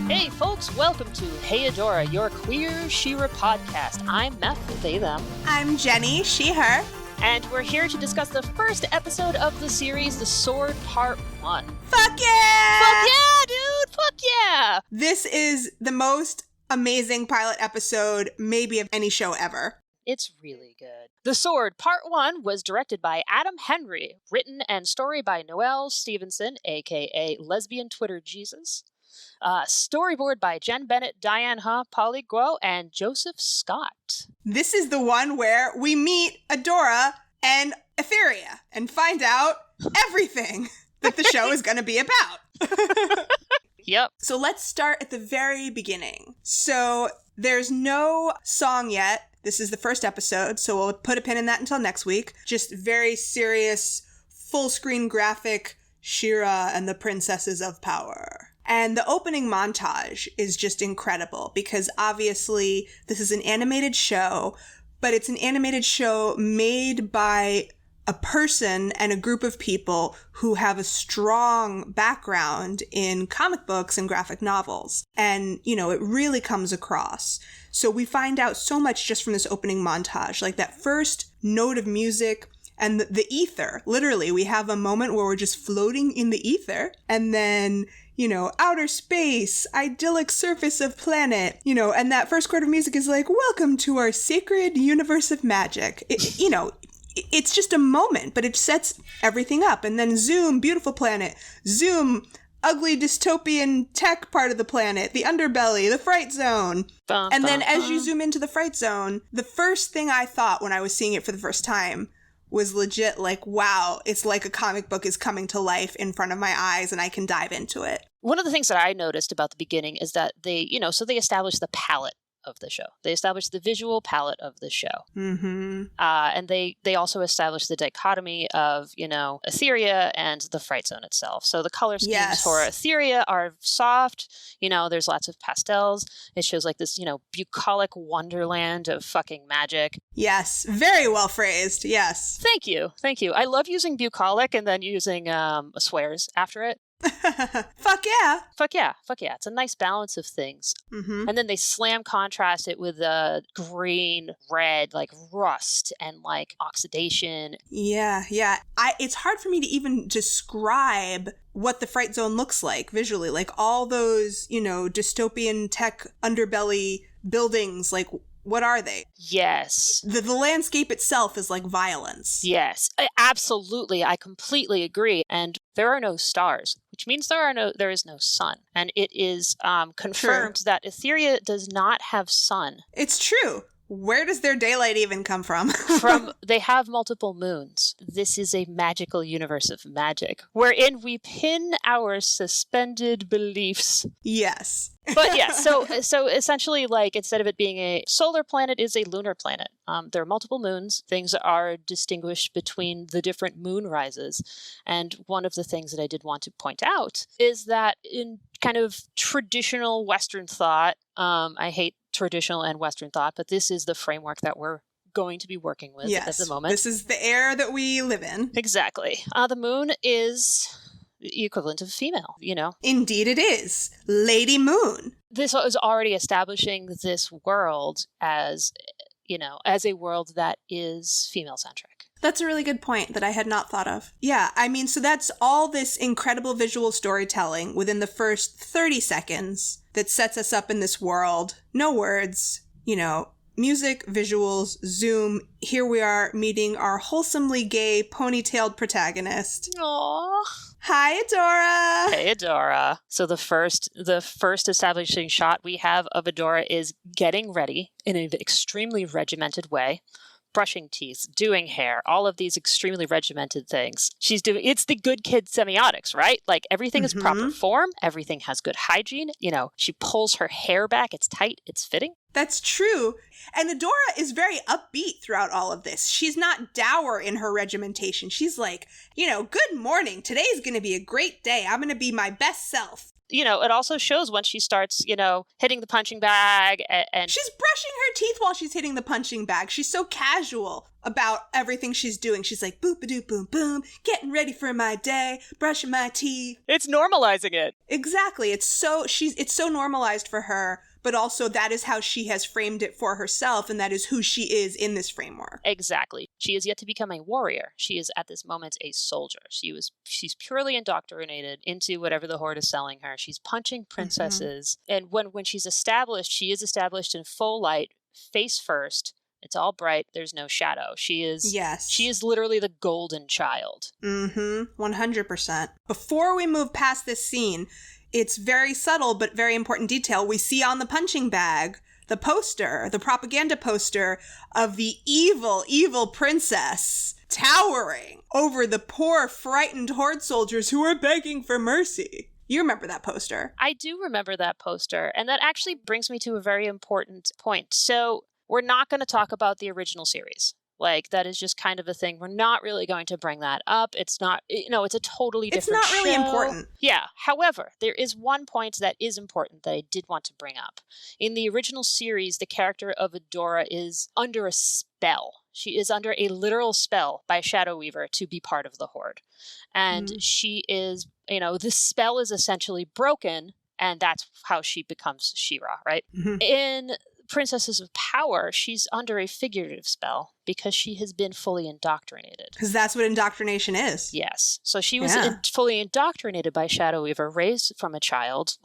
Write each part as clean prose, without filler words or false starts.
Hey folks, welcome to Hey Adora, your queer She-Ra podcast. I'm Meff, they, them. I'm Jenny, she, her. And we're here to discuss the first episode of the series, The Sword Part 1. Fuck yeah! Fuck yeah, dude! Fuck yeah! This is the most amazing pilot episode, maybe of any show ever. It's really good. The Sword Part 1 was directed by Adam Henry, written and story by Noelle Stevenson, aka Lesbian Twitter Jesus. Storyboard by Jen Bennett, Diane Ha, Polly Guo, and Joseph Scott. This is the one where we meet Adora and Etheria and find out everything that the show is going to be about. Yep. So let's start at the very beginning. So there's no song yet. This is the first episode, so we'll put a pin in that until next week. Just very serious, full-screen graphic She-Ra and the Princesses of Power. And the opening montage is just incredible because obviously this is an animated show, but it's an animated show made by a person and a group of people who have a strong background in comic books and graphic novels. And, you know, it really comes across. So we find out so much just from this opening montage, like that first note of music and the ether. Literally, we have a moment where we're just floating in the ether, and then, you know, outer space, idyllic surface of planet, you know, and that first chord of music is like, welcome to our sacred universe of magic. It's just a moment, but it sets everything up. And then zoom, beautiful planet. Zoom, ugly dystopian tech part of the planet, the underbelly, the fright zone. And then as you zoom into the fright zone, the first thing I thought when I was seeing it for the first time was legit like, wow, it's like a comic book is coming to life in front of my eyes and I can dive into it. One of the things that I noticed about the beginning is that they established the palette of the show. They established the visual palette of the show. Mm-hmm. And they also established the dichotomy of, you know, Etheria and the Fright Zone itself. So the color schemes for Etheria are soft, you know, there's lots of pastels. It shows like this, you know, bucolic wonderland of fucking magic. Yes. Very well phrased. Yes. Thank you. Thank you. I love using bucolic and then using swears after it. Fuck yeah. Fuck yeah. Fuck yeah. It's a nice balance of things. Mm-hmm. And then they slam contrast it with green, red, like rust and like oxidation. Yeah. It's hard for me to even describe what the Fright Zone looks like visually. Like all those, you know, dystopian tech underbelly buildings, like what are they? Yes. The landscape itself is like violence. Yes, absolutely. I completely agree. And there are no stars, which means there is no sun. And it is confirmed that Etheria does not have sun. It's true. Where does their daylight even come from? They have multiple moons. This is a magical universe of magic, wherein we pin our suspended beliefs. Yes. But yeah, so essentially, like, instead of it being a solar planet, is a lunar planet. There are multiple moons. Things are distinguished between the different moon rises. And one of the things that I did want to point out is that in kind of traditional Western thought, I hate traditional and Western thought, but this is the framework that we're going to be working with at the moment. This is the era that we live in. Exactly. The moon is the equivalent of female, you know. Indeed it is. Lady Moon. This is already establishing this world as, you know, as a world that is female-centric. That's a really good point that I had not thought of. Yeah, I mean, so that's all this incredible visual storytelling within the first 30 seconds that sets us up in this world. No words, you know, music, visuals, zoom. Here we are meeting our wholesomely gay ponytailed protagonist. Aww. Hi, Adora! Hey, Adora. So the first establishing shot we have of Adora is getting ready in an extremely regimented way. Brushing teeth, doing hair, all of these extremely regimented things. It's the good kid semiotics, right? Like everything is proper form, everything has good hygiene. You know, she pulls her hair back, it's tight, it's fitting. That's true. And Adora is very upbeat throughout all of this. She's not dour in her regimentation. She's like, you know, good morning. Today's going to be a great day. I'm going to be my best self. it also shows when she starts, hitting the punching bag and she's brushing her teeth while she's hitting the punching bag. She's so casual about everything she's doing. She's like, boop-a-doo, boom, boom, getting ready for my day, brushing my teeth. It's normalizing it. Exactly. It's so normalized for her, but also that is how she has framed it for herself, and that is who she is in this framework. Exactly. She is yet to become a warrior. She is at this moment a soldier. She's purely indoctrinated into whatever the Horde is selling her. She's punching princesses. And when she's established, she is established in full light, face first. It's all bright. There's no shadow. She is literally the golden child. 100%. Before we move past this scene, it's very subtle but very important detail. We see on the punching bag the poster, the propaganda poster of the evil, evil princess towering over the poor, frightened Horde soldiers who are begging for mercy. You remember that poster? I do remember that poster. And that actually brings me to a very important point. So we're not going to talk about the original series. Like, that is just kind of a thing. We're not really going to bring that up. It's not, it's a totally different show. It's not really important. Yeah. However, there is one point that is important that I did want to bring up. In the original series, the character of Adora is under a spell. She is under a literal spell by Shadow Weaver to be part of the Horde. And she is, this spell is essentially broken, and that's how she becomes She-Ra, right? In Princesses of Power, she's under a figurative spell because she has been fully indoctrinated. Because that's what indoctrination is. Yes. So she was fully indoctrinated by Shadow Weaver, raised from a child,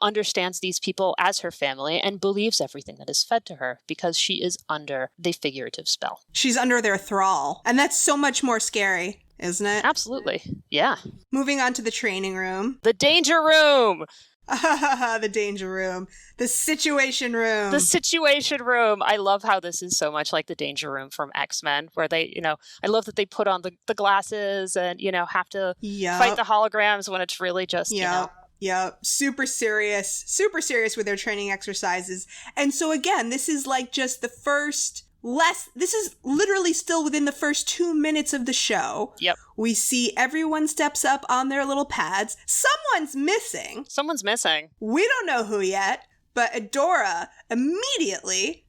understands these people as her family and believes everything that is fed to her because she is under the figurative spell. She's under their thrall. And that's so much more scary, isn't it? Absolutely. Yeah. Moving on to the training room. The danger room! The danger room. The situation room. The situation room. I love how this is so much like the danger room from X-Men, where they, I love that they put on the glasses and, have to fight the holograms when it's really just, Yeah, super serious with their training exercises. And so again, this is like just the first this is literally still within the first 2 minutes of the show. Yep. We see everyone steps up on their little pads. Someone's missing. We don't know who yet, but Adora immediately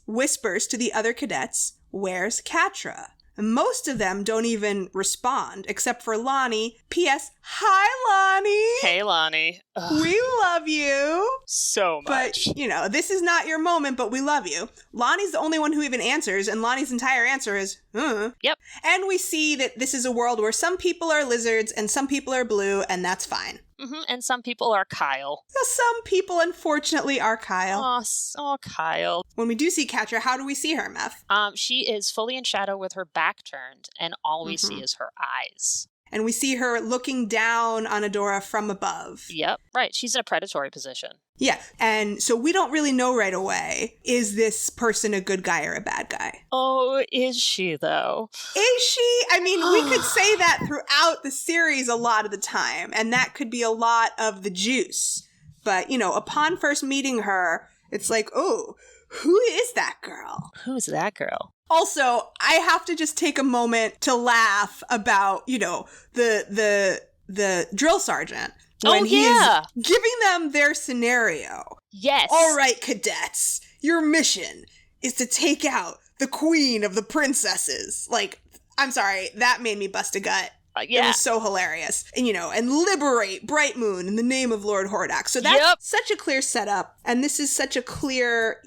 whispers to the other cadets, "Where's Catra?" And most of them don't even respond, except for Lonnie. P.S. Hi, Lonnie! Hey, Lonnie. Ugh. We love you. So much. But, this is not your moment, but we love you. Lonnie's the only one who even answers, and Lonnie's entire answer is, Yep. And we see that this is a world where some people are lizards and some people are blue, and that's fine. And some people are Kyle. Some people, unfortunately, are Kyle. Oh, Kyle. When we do see Catra, how do we see her, Meff? She is fully in shadow with her back turned, and all we see is her eyes. And we see her looking down on Adora from above. Yep, right. She's in a predatory position. Yeah, and so we don't really know right away, is this person a good guy or a bad guy? Oh, is she, though? Is she? I mean, we could say that throughout the series a lot of the time, and that could be a lot of the juice. But, upon first meeting her, it's like, oh, who is that girl? Who's that girl? Also, I have to just take a moment to laugh about, the drill sergeant. When he is giving them their scenario. Yes. All right, cadets, your mission is to take out the queen of the princesses. Like, I'm sorry, that made me bust a gut. It was so hilarious. And, and liberate Bright Moon in the name of Lord Hordak. So that's such a clear setup. And this is such a clear,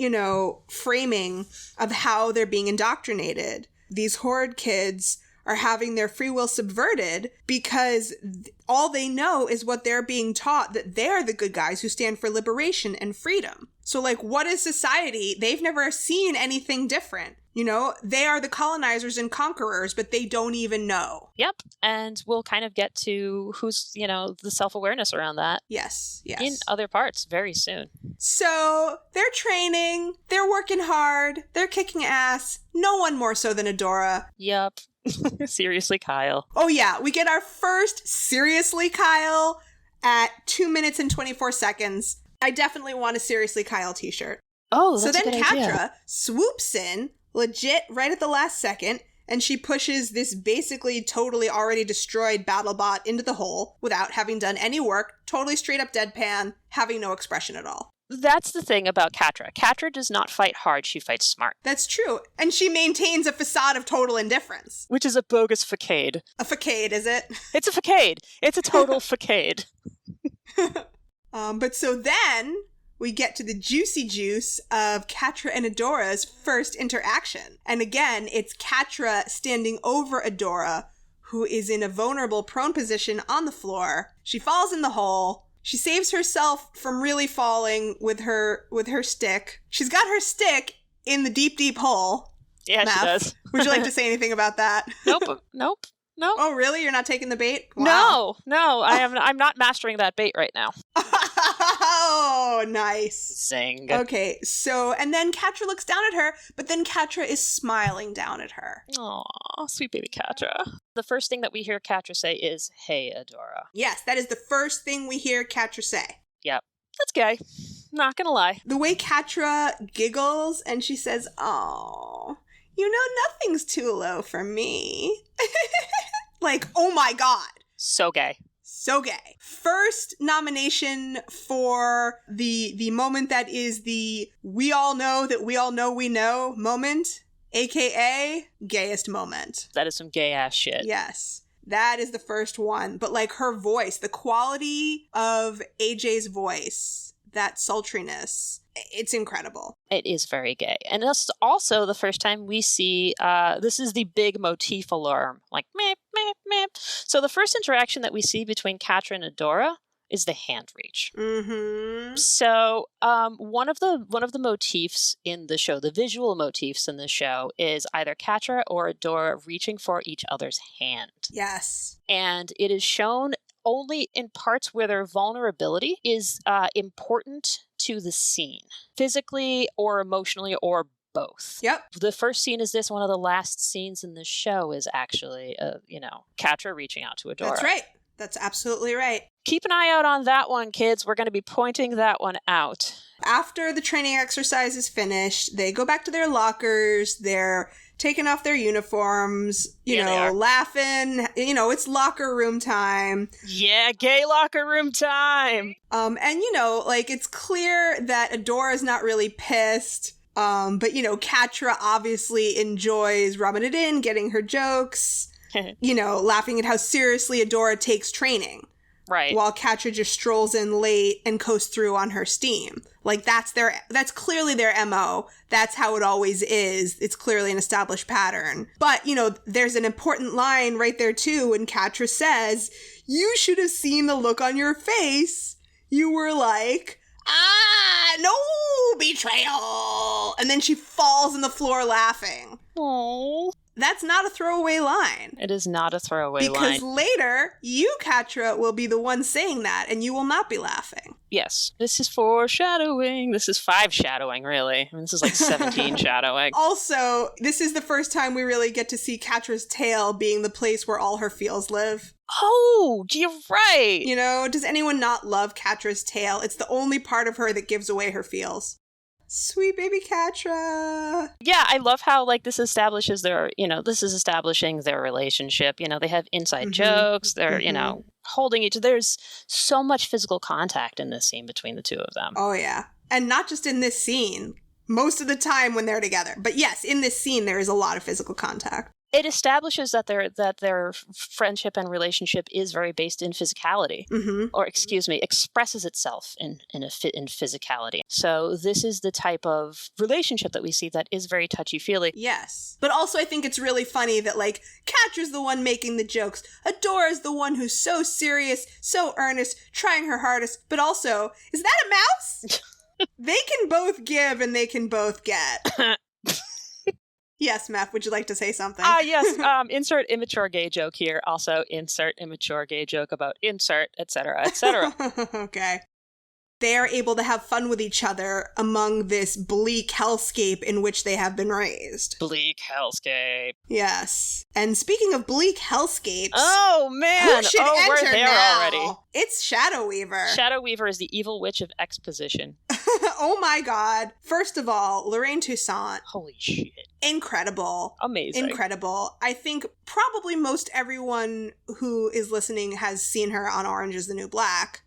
framing of how they're being indoctrinated. These Horde kids are having their free will subverted because all they know is what they're being taught, that they're the good guys who stand for liberation and freedom. So, what is society? They've never seen anything different. They are the colonizers and conquerors, but they don't even know. Yep. And we'll kind of get to who's, the self-awareness around that. Yes. In other parts very soon. So they're training, they're working hard, they're kicking ass. No one more so than Adora. Yep. Seriously, Kyle. Oh yeah, we get our first Seriously Kyle at 2 minutes and 24 seconds. I definitely want a Seriously Kyle t-shirt. Oh, that's so then a good Catra idea. swoops in, legit right at the last second, and she pushes this basically totally already destroyed BattleBot into the hole without having done any work, totally straight up deadpan, having no expression at all. That's the thing about Catra. Catra does not fight hard, she fights smart. That's true. And she maintains a facade of total indifference. Which is a bogus facade. A facade, is it? It's a facade. It's a total facade. But so then we get to the juicy juice of Catra and Adora's first interaction. And again, it's Catra standing over Adora, who is in a vulnerable prone position on the floor. She falls in the hole. She saves herself from really falling with her stick. She's got her stick in the deep, deep hole. Yeah, Meff, she does. Would you like to say anything about that? Nope. Oh, really? You're not taking the bait? Wow. No, I'm not mastering that bait right now. Oh, nice. Zing. Okay, so, and then Catra looks down at her, but then Catra is smiling down at her. Aw, sweet baby Catra. The first thing that we hear Catra say is, "Hey, Adora." Yes, that is the first thing we hear Catra say. Yep. That's gay. Not gonna lie. The way Catra giggles and she says, "Oh, you know nothing's too low for me." Like, oh my god. So gay. So gay. First nomination for the moment that is the we all know that we all know we know moment, aka gayest moment. That is some gay ass shit. Yes. That is the first one. But like her voice, the quality of AJ's voice, that sultriness, it's incredible. It is very gay. And this is also the first time we see, this is the big motif alarm. Like, meep, meep, meep. So the first interaction that we see between Catra and Adora is the hand reach. Mm-hmm. So one of the motifs in the show, the visual motifs in the show, is either Catra or Adora reaching for each other's hand. Yes. And it is shown only in parts where their vulnerability is important to the scene, physically or emotionally or both. Yep. The first scene is this. One of the last scenes in the show is actually, Catra reaching out to Adora. That's right. That's absolutely right. Keep an eye out on that one, kids. We're going to be pointing that one out. After the training exercise is finished, they go back to their lockers. They're taking off their uniforms, laughing. It's locker room time. Yeah, gay locker room time. And it's clear that Adora's not really pissed. But Catra obviously enjoys rubbing it in, getting her jokes, laughing at how seriously Adora takes training. Right. While Catra just strolls in late and coasts through on her steam. Like that's clearly their MO. That's how it always is. It's clearly an established pattern. But, there's an important line right there too when Catra says, "You should have seen the look on your face. You were like, no betrayal." And then she falls on the floor laughing. Aww. That's not a throwaway line. It is not a throwaway line. Because later, you, Catra, will be the one saying that, and you will not be laughing. Yes. This is foreshadowing. This is 5 shadowing, really. I mean, this is like 17 shadowing. Also, this is the first time we really get to see Catra's tail being the place where all her feels live. Oh, you're right. Does anyone not love Catra's tail? It's the only part of her that gives away her feels. Sweet baby Catra. Yeah, I love how this establishes this is establishing their relationship. They have inside jokes. They're, holding each other. There's so much physical contact in this scene between the two of them. Oh, yeah. And not just in this scene. Most of the time when they're together. But yes, in this scene, there is a lot of physical contact. It establishes that their friendship and relationship is very based in physicality, or expresses itself in physicality. So this is the type of relationship that we see that is very touchy-feely. Yes, but also I think it's really funny that Catra's the one making the jokes. Adora's the one who's so serious, so earnest, trying her hardest. But also, is that a mouse? They can both give and they can both get. Yes, Meff, would you like to say something? Yes. Insert immature gay joke here. Also, insert immature gay joke about insert, etc., etc. Okay. They are able to have fun with each other among this bleak hellscape in which they have been raised. Bleak hellscape. Yes. And speaking of bleak hellscapes... Oh, man! Who should enter we're there now? already. It's Shadow Weaver. Shadow Weaver is the evil witch of exposition. Oh my God. First of all, Lorraine Toussaint. Holy shit. Incredible. Amazing. Incredible. I think probably most everyone who is listening has seen her on Orange is the New Black,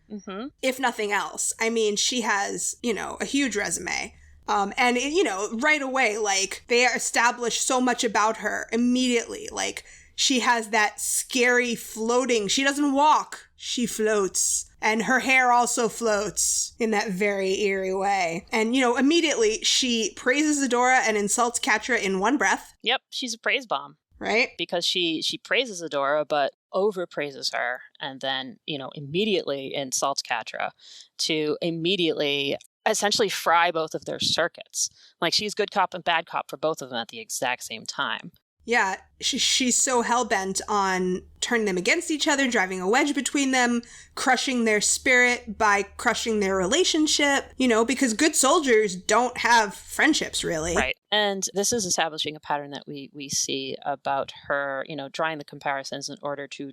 if nothing else. I mean, she has, a huge resume. And, right away, like, they establish so much about her immediately. Like, she has that scary floating. She doesn't walk. She floats. And her hair also floats in that very eerie way. And, immediately she praises Adora and insults Catra in one breath. Yep, she's a praise bomb. Right? Because she praises Adora, but overpraises her, and then, immediately insults Catra to immediately essentially fry both of their circuits. Like, she's good cop and bad cop for both of them at the exact same time. Yeah, she's so hell-bent on turning them against each other, driving a wedge between them, crushing their spirit by crushing their relationship, because good soldiers don't have friendships, really. Right. And this is establishing a pattern that we see about her, drawing the comparisons in order to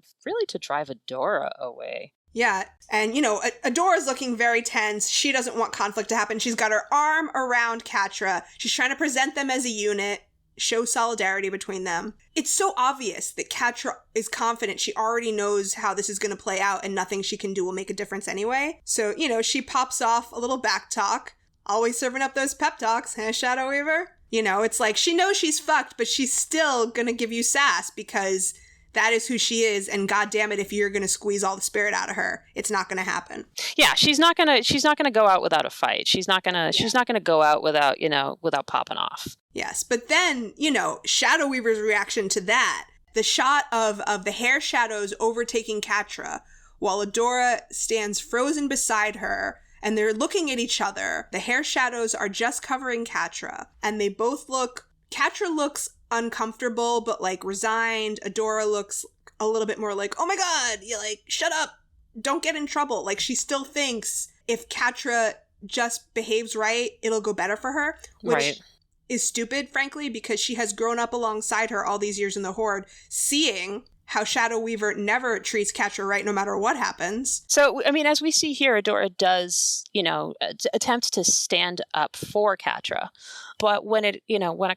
drive Adora away. Yeah, and, Adora's looking very tense. She doesn't want conflict to happen. She's got her arm around Catra. She's trying to present them as a unit, show solidarity between them. It's so obvious that Catra is confident. She already knows how this is going to play out, and nothing she can do will make a difference anyway. So, she pops off a little back talk, always serving up those pep talks, huh, Shadow Weaver? It's like she knows she's fucked, but she's still going to give you sass because that is who she is, and God damn it, if you're going to squeeze all the spirit out of her, it's not going to happen. Yeah, she's not going to go out without a fight. She's not going to go out without, without popping off. Yes, but then, Shadow Weaver's reaction to that, the shot of the hair shadows overtaking Catra while Adora stands frozen beside her and they're looking at each other. The hair shadows are just covering Catra, and they both Catra looks uncomfortable, but like resigned. Adora looks a little bit more like, oh my God, you shut up, don't get in trouble. Like, she still thinks if Catra just behaves right, it'll go better for her, which is stupid, frankly, because she has grown up alongside her all these years in the Horde, seeing how Shadow Weaver never treats Catra right no matter what happens. So, I mean, as we see here, Adora does, attempt to stand up for Catra. But when it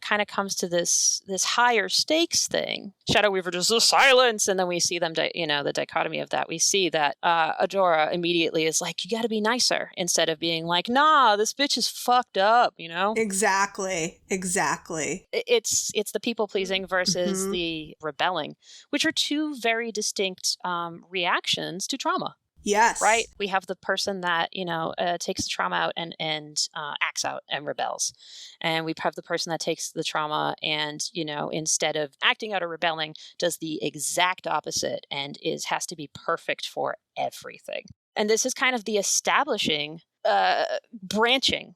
kind of comes to this higher stakes thing, Shadow Weaver just silence, and then we see them, the dichotomy of that. We see that Adora immediately is like, you got to be nicer, instead of being like, nah, this bitch is fucked up, Exactly. It's the people pleasing versus the rebelling, which are two very distinct reactions to trauma. Yes. Right? We have the person that, takes the trauma out and acts out and rebels. And we have the person that takes the trauma and, instead of acting out or rebelling, does the exact opposite and has to be perfect for everything. And this is kind of the establishing branching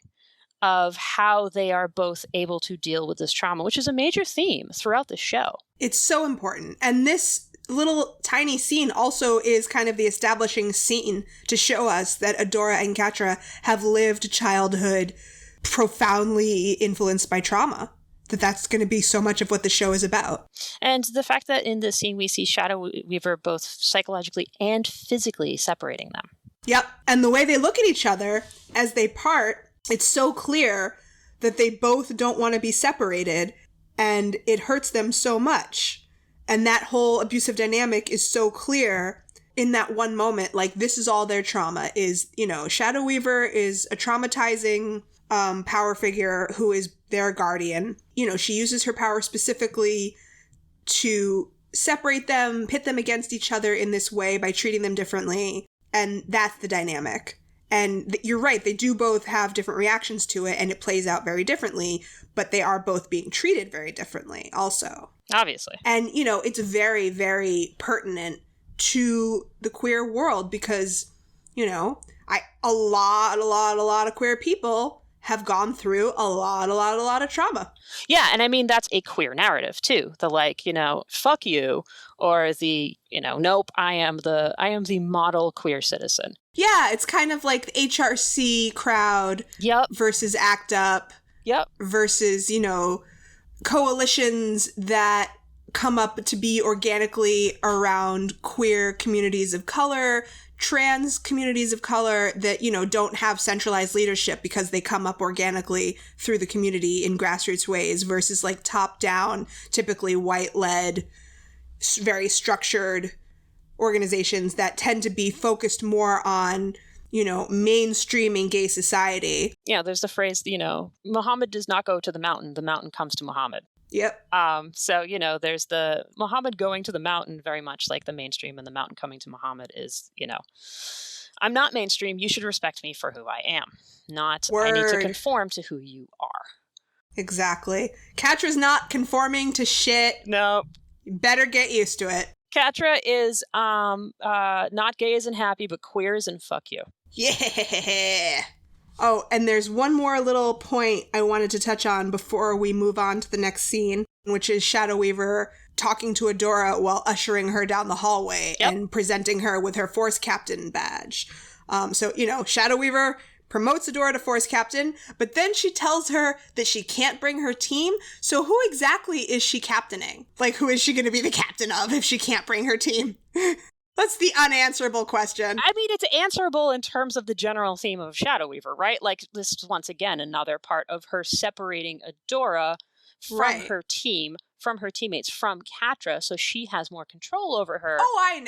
of how they are both able to deal with this trauma, which is a major theme throughout the show. It's so important. And this little tiny scene also is kind of the establishing scene to show us that Adora and Catra have lived childhood profoundly influenced by trauma. That's going to be so much of what the show is about. And the fact that in this scene we see Shadow Weaver both psychologically and physically separating them. Yep. And the way they look at each other as they part, it's so clear that they both don't want to be separated, and it hurts them so much. And that whole abusive dynamic is so clear in that one moment. Like, this is all their trauma is, Shadow Weaver is a traumatizing power figure who is their guardian. She uses her power specifically to separate them, pit them against each other in this way by treating them differently. And that's the dynamic. And you're right, they do both have different reactions to it, and it plays out very differently, but they are both being treated very differently also. Obviously. And, it's very, very pertinent to the queer world because, a lot of queer people have gone through a lot of trauma. Yeah, and I mean, that's a queer narrative too. The fuck you, or the, nope, I am the model queer citizen. Yeah, it's kind of like the HRC crowd versus ACT UP versus, coalitions that come up to be organically around queer communities of color, trans communities of color that, you know, don't have centralized leadership because they come up organically through the community in grassroots ways versus like top down, typically white led, very structured organizations that tend to be focused more on, you know, mainstreaming gay society. Yeah, there's the phrase, you know, Muhammad does not go to the mountain comes to Muhammad. Yep. So, you know, there's the Muhammad going to the mountain, very much like the mainstream, and the mountain coming to Muhammad is, you know, I'm not mainstream. You should respect me for who I am, not I need to conform to who you are. Exactly. Catra's not conforming to shit. No. You better get used to it. Catra is not gay as in happy, but queer as in fuck you. Yeah. Oh, and there's one more little point I wanted to touch on before we move on to the next scene, which is Shadow Weaver talking to Adora while ushering her down the hallway and presenting her with her Force Captain badge. So, you know, Shadow Weaver promotes Adora to Force Captain, but then she tells her that she can't bring her team. So who exactly is she captaining? Like, who is she going to be the captain of if she can't bring her team? That's the unanswerable question. I mean, it's answerable in terms of the general theme of Shadow Weaver, right? Like, this is once again another part of her separating Adora from her team, from her teammates, from Catra, so she has more control over her. Oh, I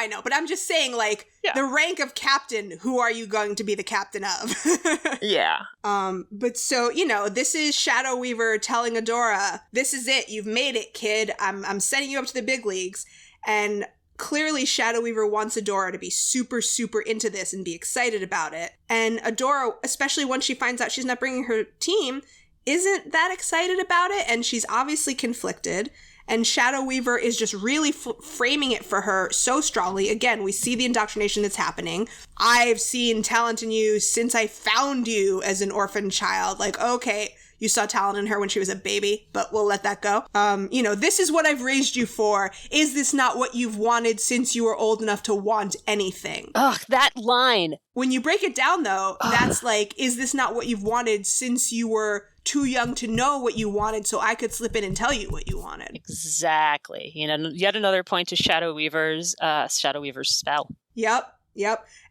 know. But I'm just saying, like, the rank of captain, who are you going to be the captain of? Yeah. But so, you know, this is Shadow Weaver telling Adora, this is it. You've made it, kid. I'm sending you up to the big leagues. And clearly Shadow Weaver wants Adora to be super, super into this and be excited about it. And Adora, especially when she finds out she's not bringing her team, isn't that excited about it, and she's obviously conflicted. And Shadow Weaver is just really framing it for her so strongly. Again, we see the indoctrination that's happening. I've seen talent in you since I found you as an orphan child. Like, okay, you saw talent in her when she was a baby, but we'll let that go. You know, this is what I've raised you for. Is this not what you've wanted since you were old enough to want anything? Ugh, that line. When you break it down, though, that's like, is this not what you've wanted since you were too young to know what you wanted, so I could slip in and tell you what you wanted? Exactly. You know, yet another point to Shadow Weaver's spell. Yep.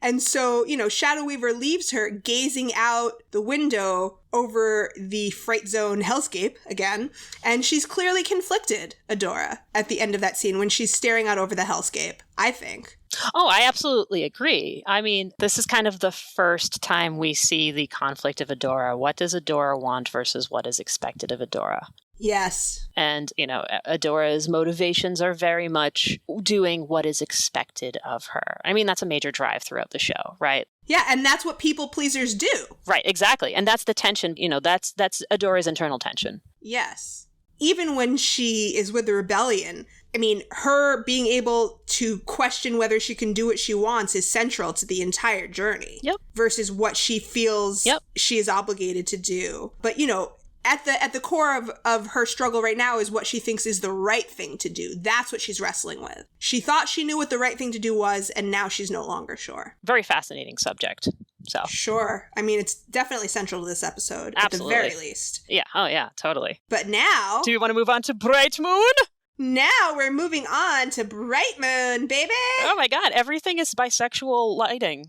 And so, you know, Shadow Weaver leaves her gazing out the window over the Fright Zone hellscape again, and she's clearly conflicted, Adora, at the end of that scene when she's staring out over the hellscape, I think. Oh, I absolutely agree. I mean, this is kind of the first time we see the conflict of Adora. What does Adora want versus what is expected of Adora? Yes. And, you know, Adora's motivations are very much doing what is expected of her. I mean, that's a major drive throughout the show, right? Yeah, and that's what people pleasers do. Right, exactly. And that's the tension, you know, that's Adora's internal tension. Yes. Even when she is with the rebellion, I mean, her being able to question whether she can do what she wants is central to the entire journey. Yep. Versus what she feels she is obligated to do. But, you know, at the core of her struggle right now is what she thinks is the right thing to do. That's what she's wrestling with. She thought she knew what the right thing to do was, and now she's no longer sure. Very fascinating subject. So sure. I mean, it's definitely central to this episode, absolutely. At the very least. Yeah. Oh, yeah, totally. But now... Do you want to move on to Bright Moon? Now we're moving on to Bright Moon, baby! Oh my god, everything is bisexual lighting.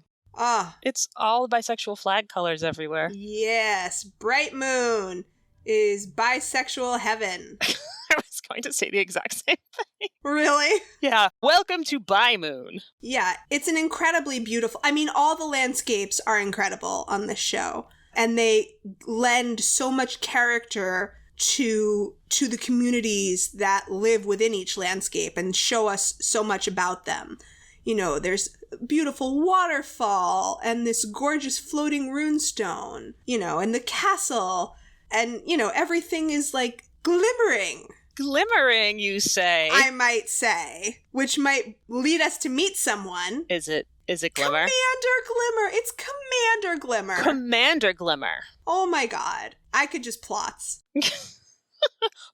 It's all bisexual flag colors everywhere. Yes, Bright Moon is bisexual heaven. I was going to say the exact same thing. Really? Yeah. Welcome to Bi Moon. Yeah, it's an incredibly beautiful... I mean, all the landscapes are incredible on this show. And they lend so much character to the communities that live within each landscape and show us so much about them. You know, there's a beautiful waterfall and this gorgeous floating runestone, you know, and the castle. And, you know, everything is like glimmering. Glimmering, you say? I might say. Which might lead us to meet someone. Is it Glimmer? Commander Glimmer. It's Commander Glimmer. Commander Glimmer. Oh my god. I could just plots.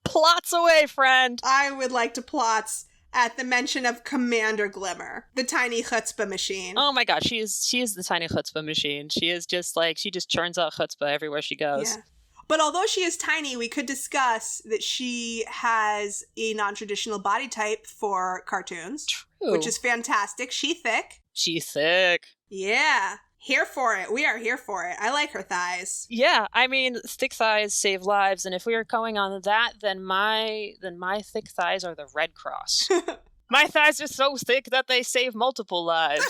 Plots away, friend. I would like to plots at the mention of Commander Glimmer, the tiny chutzpah machine. Oh my god, she is the tiny chutzpah machine. She is just like, she just churns out chutzpah everywhere she goes. Yeah. But although she is tiny, we could discuss that she has a non-traditional body type for cartoons. True. Which is fantastic. She thick. She's thick. Yeah. Here for it. We are here for it. I like her thighs. Yeah, I mean, thick thighs save lives, and if we are going on that, then my thick thighs are the Red Cross. My thighs are so thick that they save multiple lives.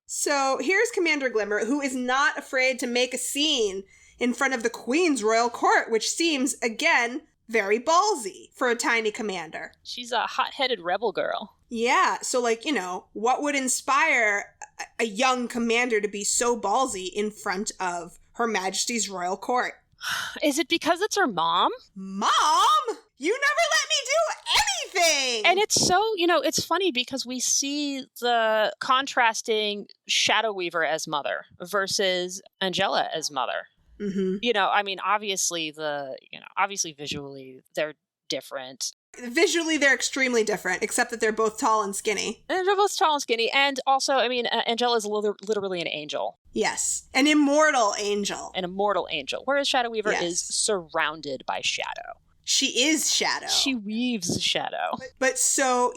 So here's Commander Glimmer, who is not afraid to make a scene in front of the Queen's royal court, which seems, again, very ballsy for a tiny commander. She's a hot-headed rebel girl. Yeah, so what would inspire a young commander to be so ballsy in front of Her Majesty's royal court? Is it because it's her mom? Mom? You never let me do anything! And it's so, it's funny because we see the contrasting Shadow Weaver as mother versus Angela as mother. Mm-hmm. I mean, obviously visually they're different. Visually, they're extremely different, except that they're both tall and skinny. And they're both tall and skinny. And also, I mean, Angela is literally an angel. Yes. An immortal angel. An immortal angel. Whereas Shadow Weaver Yes. is surrounded by shadow. She is shadow. She weaves shadow. But so,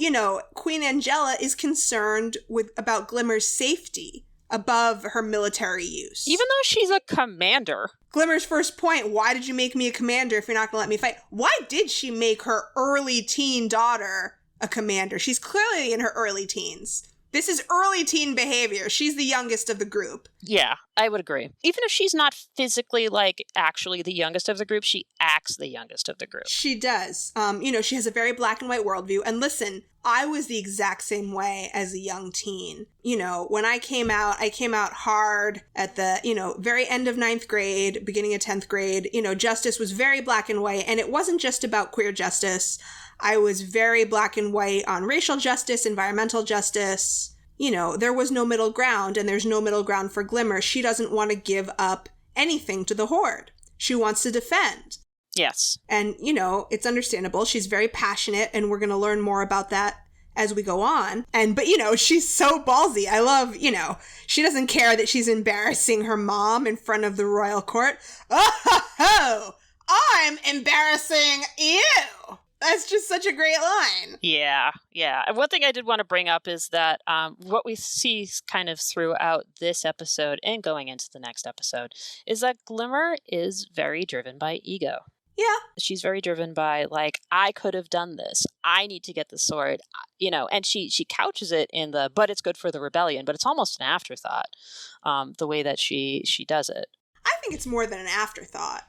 Queen Angela is concerned about Glimmer's safety above her military use. Even though she's a commander. Glimmer's first point, why did you make me a commander if you're not going to let me fight? Why did she make her early teen daughter a commander? She's clearly in her early teens. This is early teen behavior. She's the youngest of the group. Yeah, I would agree. Even if she's not physically, actually the youngest of the group, she acts the youngest of the group. She does. She has a very black and white worldview. And listen, I was the exact same way as a young teen. When I came out hard at the, very end of 9th grade, beginning of 10th grade. Justice was very black and white. And it wasn't just about queer justice. I was very black and white on racial justice, environmental justice. There was no middle ground, and there's no middle ground for Glimmer. She doesn't want to give up anything to the Horde. She wants to defend. Yes. And, it's understandable. She's very passionate, and we're going to learn more about that as we go on. But she's so ballsy. I love, she doesn't care that she's embarrassing her mom in front of the royal court. Oh, I'm embarrassing you. That's just such a great line. Yeah. And one thing I did want to bring up is that what we see kind of throughout this episode and going into the next episode is that Glimmer is very driven by ego. Yeah. She's very driven by, I could have done this. I need to get the sword, and she couches it in but it's good for the rebellion, but it's almost an afterthought, the way that she does it. I think it's more than an afterthought.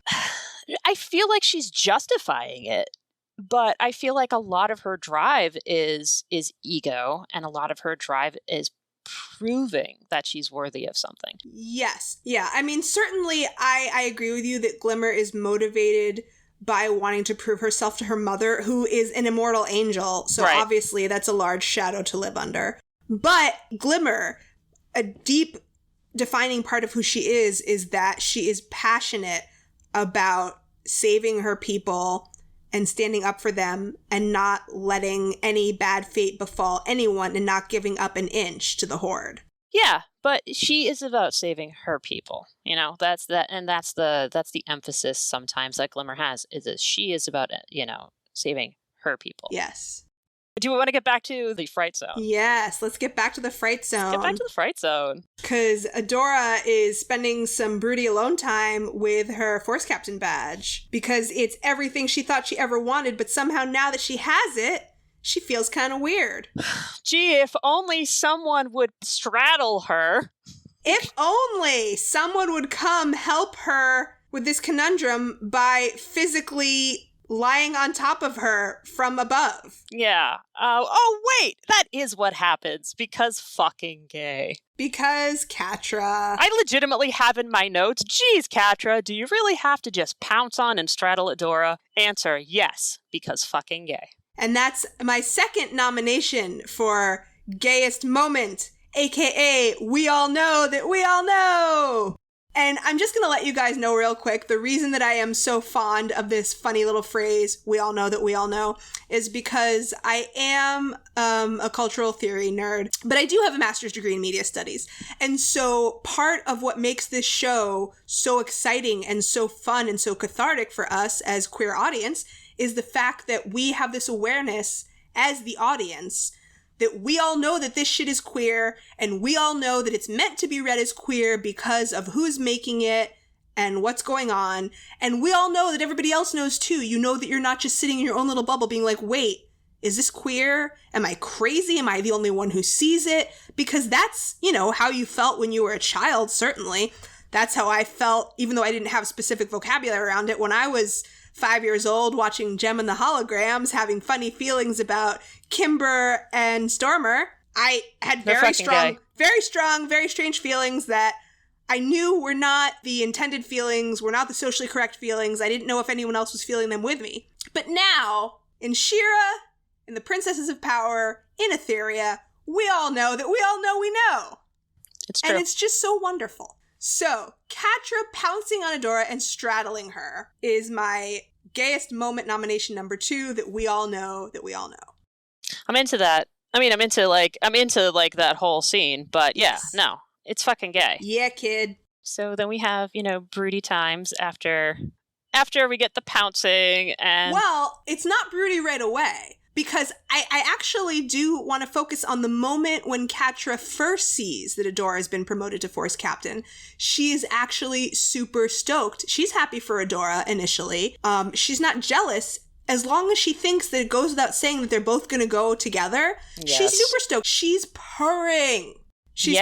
I feel like she's justifying it. But I feel like a lot of her drive is ego, and a lot of her drive is proving that she's worthy of something. Yes. Yeah. I mean, certainly I agree with you that Glimmer is motivated by wanting to prove herself to her mother, who is an immortal angel. So right. Obviously that's a large shadow to live under. But Glimmer, a deep defining part of who she is that she is passionate about saving her people and standing up for them and not letting any bad fate befall anyone and not giving up an inch to the Horde. Yeah, but she is about saving her people. That's the emphasis sometimes that Glimmer has, is that she is about, saving her people. Yes. Do we want to get back to the Fright Zone? Yes, let's get back to the Fright Zone. Get back to the Fright Zone. Because Adora is spending some broody alone time with her Force Captain badge. Because it's everything she thought she ever wanted, but somehow now that she has it, she feels kind of weird. Gee, if only someone would straddle her. If only someone would come help her with this conundrum by physically lying on top of her from above. Yeah. Oh, wait. That is what happens. Because fucking gay. Because Catra. I legitimately have in my notes, geez, Catra, do you really have to just pounce on and straddle Adora? Answer, yes, because fucking gay. And that's my second nomination for Gayest Moment, aka We All Know That We All Know. And I'm just going to let you guys know real quick, the reason that I am so fond of this funny little phrase, we all know that we all know, is because I am a cultural theory nerd, but I do have a master's degree in media studies. And so part of what makes this show so exciting and so fun and so cathartic for us as queer audience is the fact that we have this awareness as the audience that we all know that this shit is queer, and we all know that it's meant to be read as queer because of who's making it and what's going on. And we all know that everybody else knows too. You know that you're not just sitting in your own little bubble being like, wait, is this queer? Am I crazy? Am I the only one who sees it? Because that's, you know, how you felt when you were a child, certainly. That's how I felt, even though I didn't have specific vocabulary around it. When I was 5 years old, watching Gem and the Holograms, having funny feelings about Kimber and Stormer, I had very strong, very strange feelings that I knew were not the intended feelings, were not the socially correct feelings. I didn't know if anyone else was feeling them with me. But now, in She-Ra, in the Princesses of Power, in Etheria, we all know that we all know we know. It's true. And it's just so wonderful. So, Catra pouncing on Adora and straddling her is my gayest moment nomination number 2 that we all know that we all know. I'm into that. I mean, I'm into that whole scene, but yeah, Yes. no, it's fucking gay. Yeah, kid. So then we have, you know, broody times after we get the pouncing and... Well, it's not broody right away. Because I actually do want to focus on the moment when Catra first sees that Adora has been promoted to Force Captain. She is actually super stoked. She's happy for Adora initially. She's not jealous. As long as she thinks that it goes without saying that they're both going to go together, Yes. She's super stoked. She's purring. She's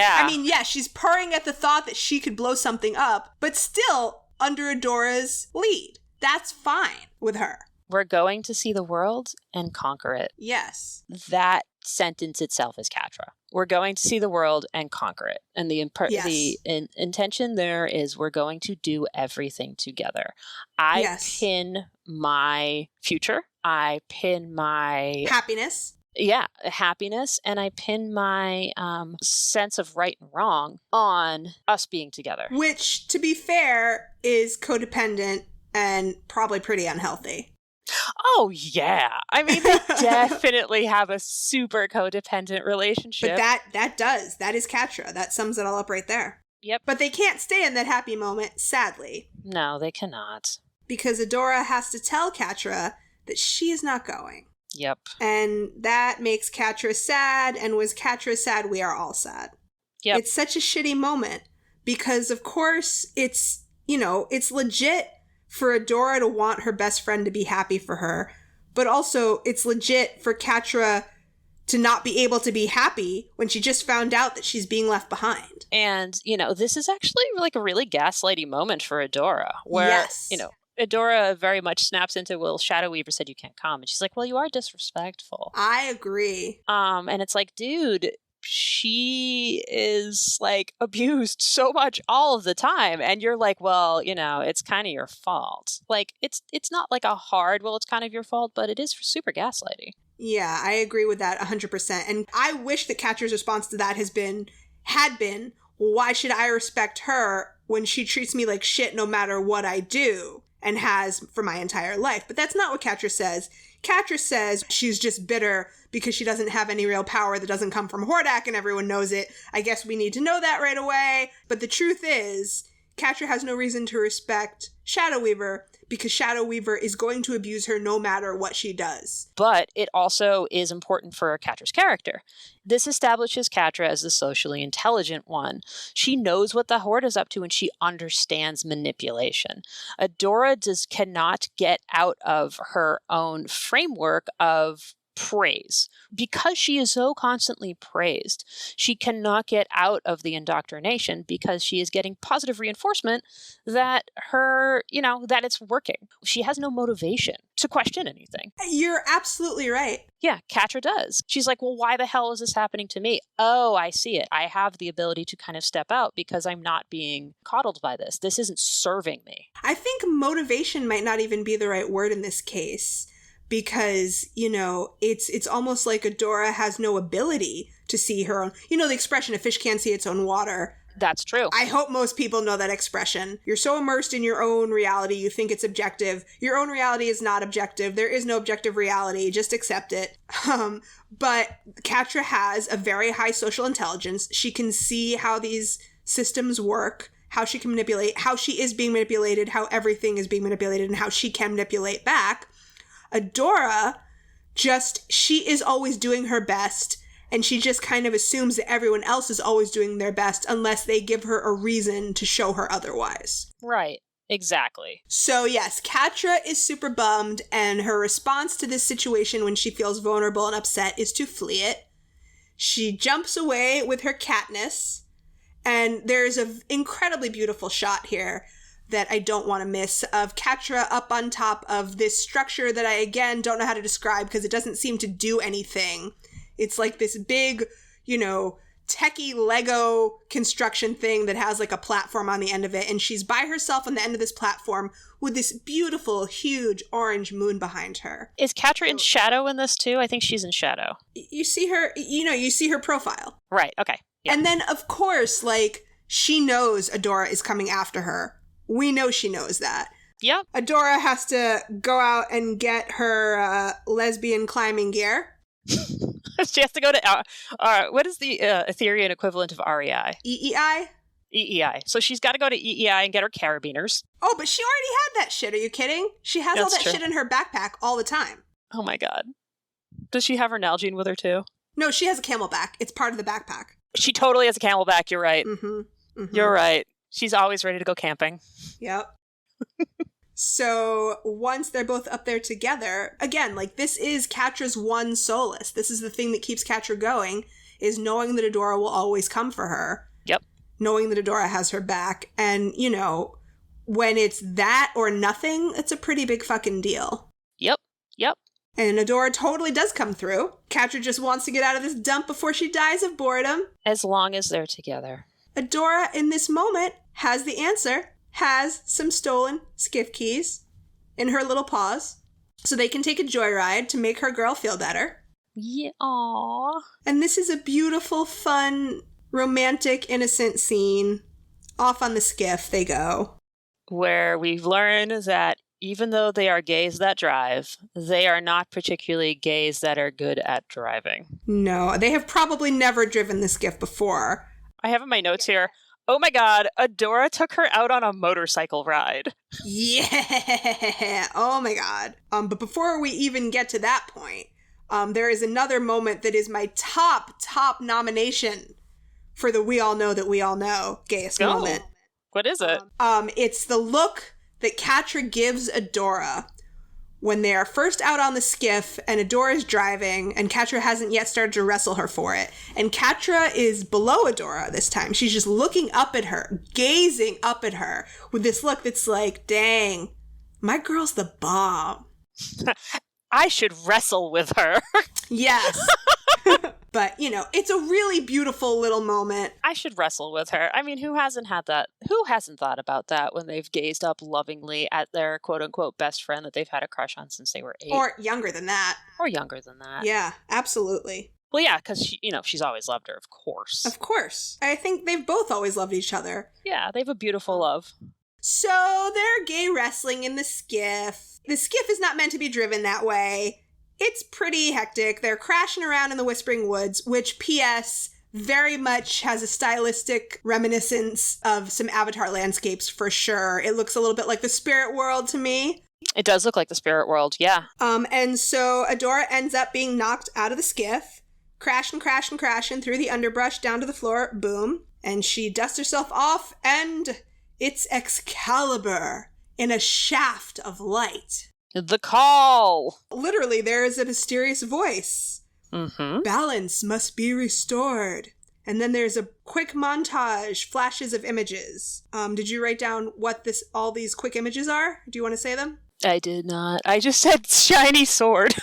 purring at the thought that she could blow something up, but still under Adora's lead. That's fine with her. We're going to see the world and conquer it. Yes. That sentence itself is Catra. We're going to see the world and conquer it. And the intention there is we're going to do everything together. I pin my future. I pin my... happiness. Yeah, happiness. And I pin my sense of right and wrong on us being together. Which, to be fair, is codependent and probably pretty unhealthy. Oh, yeah. I mean, they definitely have a super codependent relationship. But that is Catra. That sums it all up right there. Yep. But they can't stay in that happy moment, sadly. No, they cannot. Because Adora has to tell Catra that she is not going. Yep. And that makes Catra sad, and was Catra sad, we are all sad. Yep. It's such a shitty moment, because of course it's, you know, it's legit for Adora to want her best friend to be happy for her, but also it's legit for Catra to not be able to be happy when she just found out that she's being left behind. And, you know, this is actually like a really gaslighty moment for Adora, where, you know, Adora very much snaps into, well, Shadow Weaver said you can't come. And she's like, well, you are disrespectful. I agree. And it's like, dude, she is like abused so much all of the time, and you're like, well, you know, it's kind of your fault. Like, it's not like a hard, well, it's kind of your fault, but it is super gaslighty. Yeah, I agree with that 100%. And I wish that Catra's response to that had been, why should I respect her when she treats me like shit no matter what I do, and has for my entire life? But that's not what Catra says. Catra says she's just bitter because she doesn't have any real power that doesn't come from Hordak, and everyone knows it. I guess we need to know that right away. But the truth is, Catra has no reason to respect Shadow Weaver because Shadow Weaver is going to abuse her no matter what she does. But it also is important for Catra's character. This establishes Catra as the socially intelligent one. She knows what the Horde is up to, and she understands manipulation. Adora cannot get out of her own framework of praise. Because she is so constantly praised, she cannot get out of the indoctrination because she is getting positive reinforcement that that it's working. She has no motivation to question anything. You're absolutely right. Yeah, Catra does. She's like, well, why the hell is this happening to me? Oh, I see it. I have the ability to kind of step out because I'm not being coddled by this. This isn't serving me. I think motivation might not even be the right word in this case. Because, you know, it's almost like Adora has no ability to see her own... You know the expression, a fish can't see its own water. That's true. I hope most people know that expression. You're so immersed in your own reality, you think it's objective. Your own reality is not objective. There is no objective reality. Just accept it. But Catra has a very high social intelligence. She can see how these systems work, how she can manipulate, how she is being manipulated, how everything is being manipulated, and how she can manipulate back. Adora, she is always doing her best, and she just kind of assumes that everyone else is always doing their best unless they give her a reason to show her otherwise. Right. Exactly. So yes, Catra is super bummed, and her response to this situation when she feels vulnerable and upset is to flee it. She jumps away with her Katniss, and there's an incredibly beautiful shot here that I don't want to miss of Catra up on top of this structure that I, again, don't know how to describe because it doesn't seem to do anything. It's like this big, techie Lego construction thing that has like a platform on the end of it, and she's by herself on the end of this platform with this beautiful, huge orange moon behind her. Is Catra in shadow in this too? I think she's in shadow. You see her, you see her profile. Right, okay. Yeah. And then, of course, she knows Adora is coming after her. We know she knows that. Yep. Adora has to go out and get her lesbian climbing gear. She has to go to, what is the Etherean equivalent of REI? EEI? EEI. So she's got to go to EEI and get her carabiners. Oh, but she already had that shit. Are you kidding? She has all that shit in her backpack all the time. Oh my god. Does she have her Nalgene with her too? No, she has a camelback. It's part of the backpack. She totally has a camelback. You're right. Mm-hmm. Mm-hmm. You're right. She's always ready to go camping. Yep. So once they're both up there together, again, this is Catra's one solace. This is the thing that keeps Catra going, is knowing that Adora will always come for her. Yep. Knowing that Adora has her back. And, when it's that or nothing, it's a pretty big fucking deal. Yep. Yep. And Adora totally does come through. Catra just wants to get out of this dump before she dies of boredom. As long as they're together. Adora, in this moment, has the answer. Has some stolen skiff keys in her little paws so they can take a joyride to make her girl feel better. Yeah. Aww. And this is a beautiful, fun, romantic, innocent scene. Off on the skiff they go. Where we've learned that even though they are gays that drive, they are not particularly gays that are good at driving. No, they have probably never driven the skiff before. I have in my notes here, oh my god, Adora took her out on a motorcycle ride. Yeah! Oh my god. But before we even get to that point, there is another moment that is my top nomination for the We All Know That We All Know gayest moment. What is it? It's the look that Catra gives Adora when they are first out on the skiff and Adora is driving and Catra hasn't yet started to wrestle her for it. And Catra is below Adora this time. She's just looking up at her, gazing up at her with this look that's like, dang, my girl's the bomb. I should wrestle with her. Yes. But, it's a really beautiful little moment. I should wrestle with her. I mean, who hasn't had that? Who hasn't thought about that when they've gazed up lovingly at their quote-unquote best friend that they've had a crush on since they were 8? Or younger than that. Or younger than that. Yeah, absolutely. Well, yeah, because, she's always loved her, of course. Of course. I think they've both always loved each other. Yeah, they have a beautiful love. So they're gay wrestling in the skiff. The skiff is not meant to be driven that way. It's pretty hectic. They're crashing around in the Whispering Woods, which, P.S., very much has a stylistic reminiscence of some Avatar landscapes for sure. It looks a little bit like the Spirit World to me. It does look like the Spirit World, yeah. And so Adora ends up being knocked out of the skiff, crashing through the underbrush down to the floor, boom. And she dusts herself off, and it's Excalibur in a shaft of light. The call! Literally, there is a mysterious voice. Mm-hmm. Balance must be restored. And then there's a quick montage, flashes of images. Did you write down what all these quick images are? Do you want to say them? I did not. I just said shiny sword.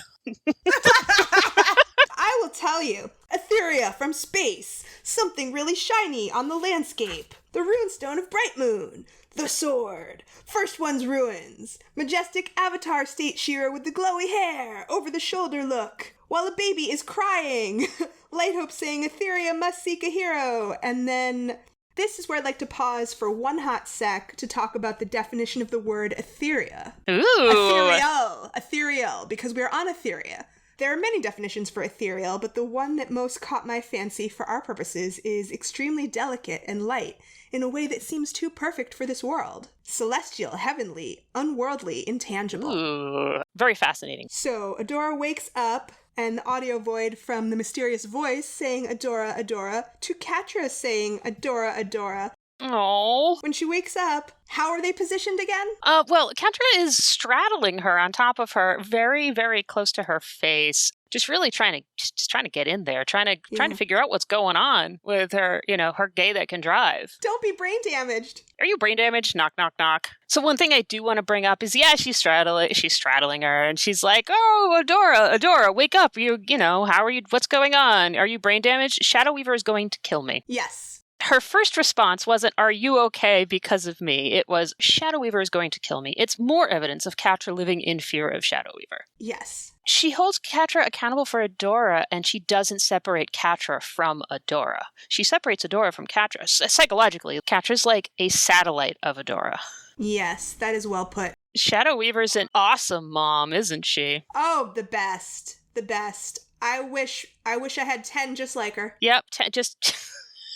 I will tell you. Etheria from space. Something really shiny on the landscape. The runestone of Bright Moon. The sword. First one's ruins. Majestic avatar state Shira with the glowy hair. Over the shoulder look. While a baby is crying. Light Hope saying Etheria must seek a hero. And then this is where I'd like to pause for one hot sec to talk about the definition of the word Etheria. Ooh. Ethereal, because we're on Etheria. There are many definitions for ethereal, but the one that most caught my fancy for our purposes is extremely delicate and light, in a way that seems too perfect for this world. Celestial, heavenly, unworldly, intangible. Ooh. Very fascinating. So, Adora wakes up and the audio void from the mysterious voice saying Adora, Adora, to Catra saying Adora, Adora. Oh. When she wakes up, how are they positioned again? Well, Catra is straddling her on top of her, very, very close to her face. Just really trying to get in there, trying to figure out what's going on with her, her gay that can drive. Don't be brain damaged. Are you brain damaged? Knock, knock, knock. So one thing I do want to bring up is, she's straddling her, and she's like, "Oh, Adora, wake up! How are you? What's going on? Are you brain damaged? Shadow Weaver is going to kill me." Yes. Her first response wasn't, "Are you okay because of me?" It was, "Shadow Weaver is going to kill me." It's more evidence of Catra living in fear of Shadow Weaver. Yes. She holds Catra accountable for Adora, and she doesn't separate Catra from Adora. She separates Adora from Catra. Psychologically, Catra's like a satellite of Adora. Yes, that is well put. Shadow Weaver's an awesome mom, isn't she? Oh, the best. The best. I wish I had 10 just like her. Yep, just...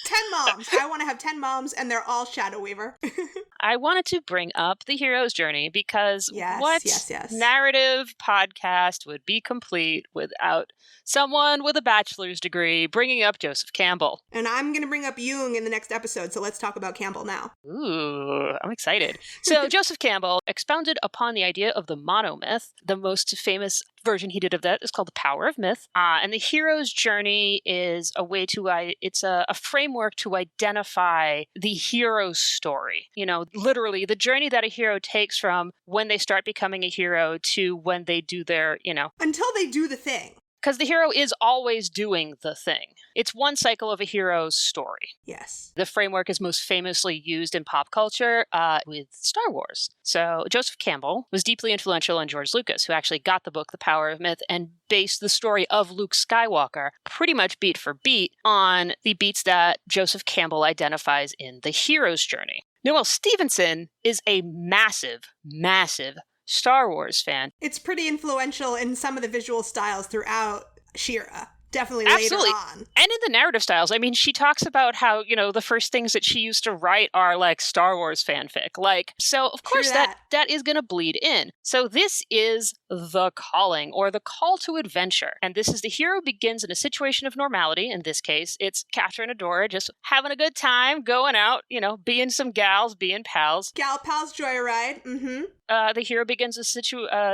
10 moms. I want to have 10 moms, and they're all Shadow Weaver. I wanted to bring up the hero's journey because what narrative podcast would be complete without someone with a bachelor's degree bringing up Joseph Campbell? And I'm going to bring up Jung in the next episode, so let's talk about Campbell now. Ooh, I'm excited. So Joseph Campbell expounded upon the idea of the monomyth. The most famous version he did of that is called The Power of Myth. And the hero's journey is a way it's a framework to identify the hero's story. Literally the journey that a hero takes from when they start becoming a hero to when they do their, until they do the thing. Because the hero is always doing the thing. It's one cycle of a hero's story. Yes. The framework is most famously used in pop culture with Star Wars. So Joseph Campbell was deeply influential on George Lucas, who actually got the book The Power of Myth and based the story of Luke Skywalker pretty much beat for beat on the beats that Joseph Campbell identifies in the hero's journey. Noelle Stevenson is a massive, massive Star Wars fan. It's pretty influential in some of the visual styles throughout She-Ra. Definitely Absolutely. Later on. And in the narrative styles. I mean, she talks about how, the first things that she used to write are like Star Wars fanfic. So of course that is going to bleed in. So this is the calling, or the call to adventure. And this is the hero begins in a situation of normality. In this case, it's Catra and Adora just having a good time, going out, being some gals, being pals. Gal pals joyride. Mm-hmm. The hero begins a